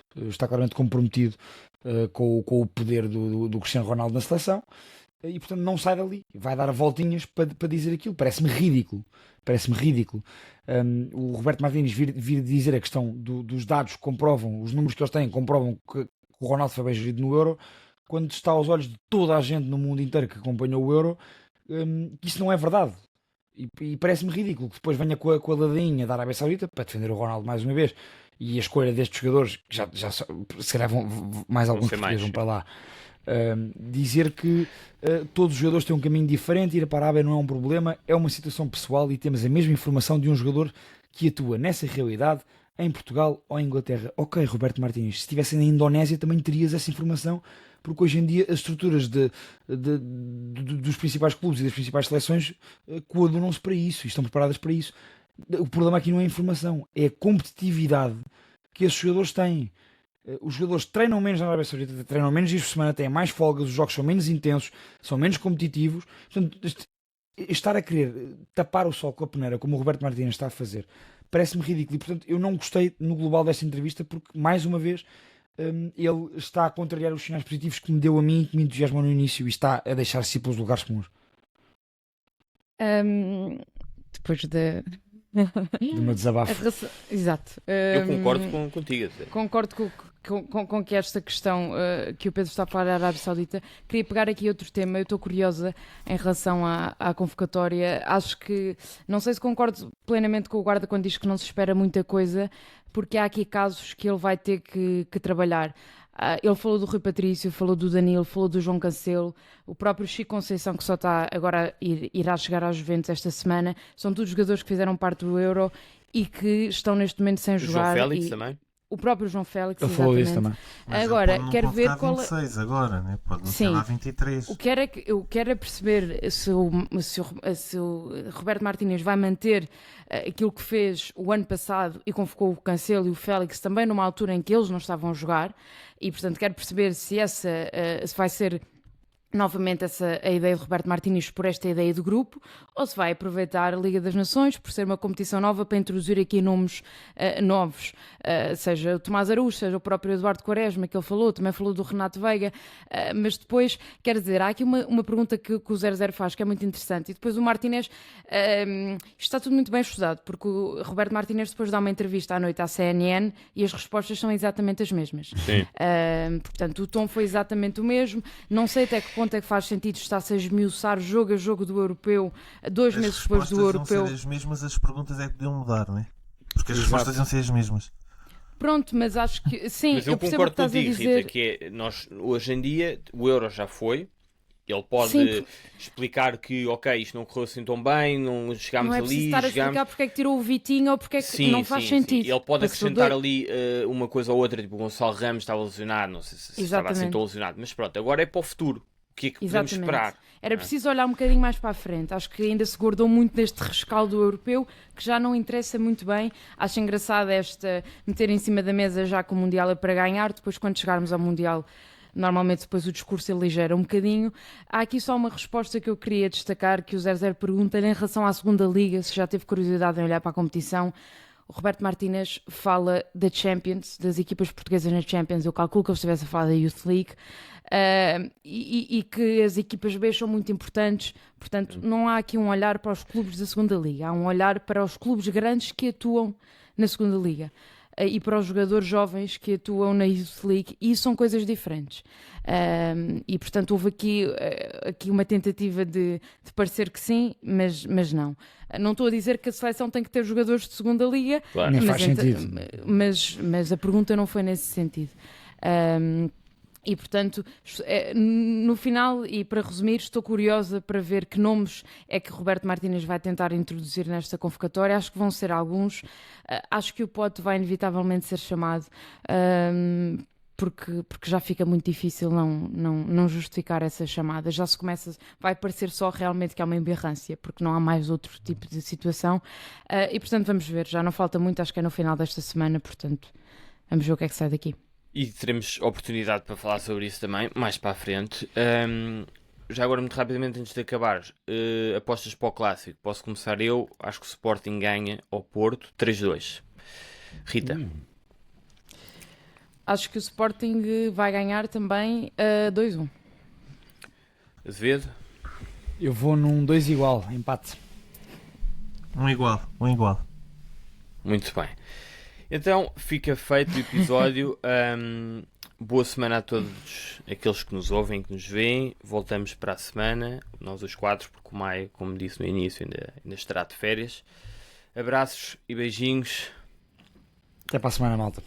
S8: com o poder do Cristiano Ronaldo na seleção, e portanto não sai dali, vai dar voltinhas para dizer aquilo. Parece-me ridículo. O Roberto Martínez vir dizer a questão dos dados comprovam, os números que eles têm comprovam que o Ronaldo foi bem gerido no Euro, quando está aos olhos de toda a gente no mundo inteiro que acompanhou o Euro, que isso não é verdade. E parece-me ridículo que depois venha com a ladainha da Arábia Saudita para defender o Ronaldo mais uma vez, e a escolha destes jogadores, que já se calhar mais alguns portugueses vão para lá, dizer que todos os jogadores têm um caminho diferente, ir para a Arábia não é um problema, é uma situação pessoal e temos a mesma informação de um jogador que atua nessa realidade em Portugal ou em Inglaterra. Ok, Roberto Martínez, se estivesse na Indonésia também terias essa informação, porque hoje em dia as estruturas dos principais clubes e das principais seleções coadunam-se para isso e estão preparadas para isso. O problema aqui não é a informação, é a competitividade que esses jogadores têm. Os jogadores treinam menos na Arábia Saudita, treinam menos dias por semana, têm mais folgas, os jogos são menos intensos, são menos competitivos. Portanto, estar a querer tapar o sol com a peneira, como o Roberto Martínez está a fazer, parece-me ridículo. E, portanto, eu não gostei no global desta entrevista, porque, mais uma vez, ele está a contrariar os sinais positivos que me deu a mim e que me entusiasmou no início, e está a deixar-se ir pelos lugares comuns.
S9: Depois de
S8: meu desabafo.
S9: Exato.
S6: Eu concordo contigo.
S9: Concordo com que esta questão que o Pedro está a falar da Arábia Saudita. Queria pegar aqui outro tema. Eu estou curiosa em relação à convocatória. Acho que, não sei se concordo plenamente com o Guarda quando diz que não se espera muita coisa, porque há aqui casos que ele vai ter que trabalhar. Ele falou do Rui Patrício, falou do Danilo, falou do João Cancelo, o próprio Chico Conceição, que só está agora irá chegar aos Juventus esta semana. São todos jogadores que fizeram parte do Euro e que estão neste momento sem jogar.
S6: João Félix também?
S9: O próprio João Félix,
S8: ele falou isso também.
S7: Mas
S9: agora, quero ver
S7: qual é... 26 agora, né? Pode não ser lá 23.
S9: Eu quero é perceber se o Roberto Martínez vai manter aquilo que fez o ano passado e convocou o Cancelo e o Félix também numa altura em que eles não estavam a jogar, e portanto quero perceber se se vai ser novamente a ideia de Roberto Martínez por esta ideia do grupo, ou se vai aproveitar a Liga das Nações por ser uma competição nova para introduzir aqui nomes novos, seja o Tomás Araújo, seja o próprio Eduardo Quaresma, que ele falou, também falou do Renato Veiga, mas depois, quer dizer, há aqui uma pergunta que o 00 faz, que é muito interessante, e depois o Martínez, está tudo muito bem estudado, porque o Roberto Martínez depois dá uma entrevista à noite à CNN e as respostas são exatamente as mesmas.
S6: Sim.
S9: Portanto, o tom foi exatamente o mesmo. Não sei até que ponto é que faz sentido estar-se a esmiuçar jogo a jogo do Europeu, 2 meses depois do Europeu.
S7: As respostas iam ser as mesmas, as perguntas é que podiam mudar, não é? Porque as respostas iam ser as mesmas.
S9: Pronto, mas acho que sim,
S6: mas eu
S9: percebo o que
S6: concordo
S9: estás
S6: contigo,
S9: a dizer.
S6: Rita, que é, nós hoje em dia o Euro já foi. Ele pode explicar que, ok, isto não correu assim tão bem, não chegámos
S9: não é
S6: ali.
S9: Estar a explicar porque é que tirou o Vitinho ou porque é que não faz sentido.
S6: Sim. Ele pode acrescentar ali uma coisa ou outra, tipo o Gonçalo Ramos estava lesionado, não sei se estava assim tão lesionado, mas pronto, agora é para o futuro. O que é que podemos esperar?
S9: Era preciso olhar um bocadinho mais para a frente. Acho que ainda se guardou muito deste rescaldo europeu, que já não interessa muito bem. Acho engraçado meter em cima da mesa já que o Mundial é para ganhar, depois quando chegarmos ao Mundial, normalmente depois o discurso ele ligera um bocadinho. Há aqui só uma resposta que eu queria destacar, que o 00 pergunta-lhe em relação à segunda Liga, se já teve curiosidade em olhar para a competição. O Roberto Martínez fala da Champions, das equipas portuguesas na Champions. Eu calculo que ele estivesse a falar da Youth League, e que as equipas B são muito importantes. Portanto, não há aqui um olhar para os clubes da segunda Liga, há um olhar para os clubes grandes que atuam na segunda Liga e para os jogadores jovens que atuam na Youth League, e isso são coisas diferentes. E portanto houve aqui uma tentativa de parecer que sim, mas não. Não estou a dizer que a seleção tem que ter jogadores de segunda liga,
S8: claro. Faz sentido.
S9: Mas a pergunta não foi nesse sentido. E, portanto, no final, e para resumir, estou curiosa para ver que nomes é que Roberto Martínez vai tentar introduzir nesta convocatória. Acho que vão ser alguns. Acho que o Pote vai inevitavelmente ser chamado, porque já fica muito difícil não justificar essa chamada. Já se começa, vai parecer só realmente que há uma emberrância, porque não há mais outro tipo de situação. E, portanto, vamos ver. Já não falta muito, acho que é no final desta semana, portanto, vamos ver o que é que sai daqui.
S6: E teremos oportunidade para falar sobre isso também, mais para a frente. Já agora, muito rapidamente, antes de acabar, apostas para o Clássico. Posso começar eu. Acho que o Sporting ganha ao Porto 3-2. Rita?
S9: Acho que o Sporting vai ganhar também 2-1.
S6: Azevedo?
S8: Eu vou num 2 igual, empate.
S7: Um igual.
S6: Muito bem. Então, fica feito o episódio. Boa semana a todos aqueles que nos ouvem, que nos veem. Voltamos para a semana, nós os 4, porque o Maia, como disse no início, ainda estará de férias. Abraços e beijinhos.
S8: Até para a semana, malta.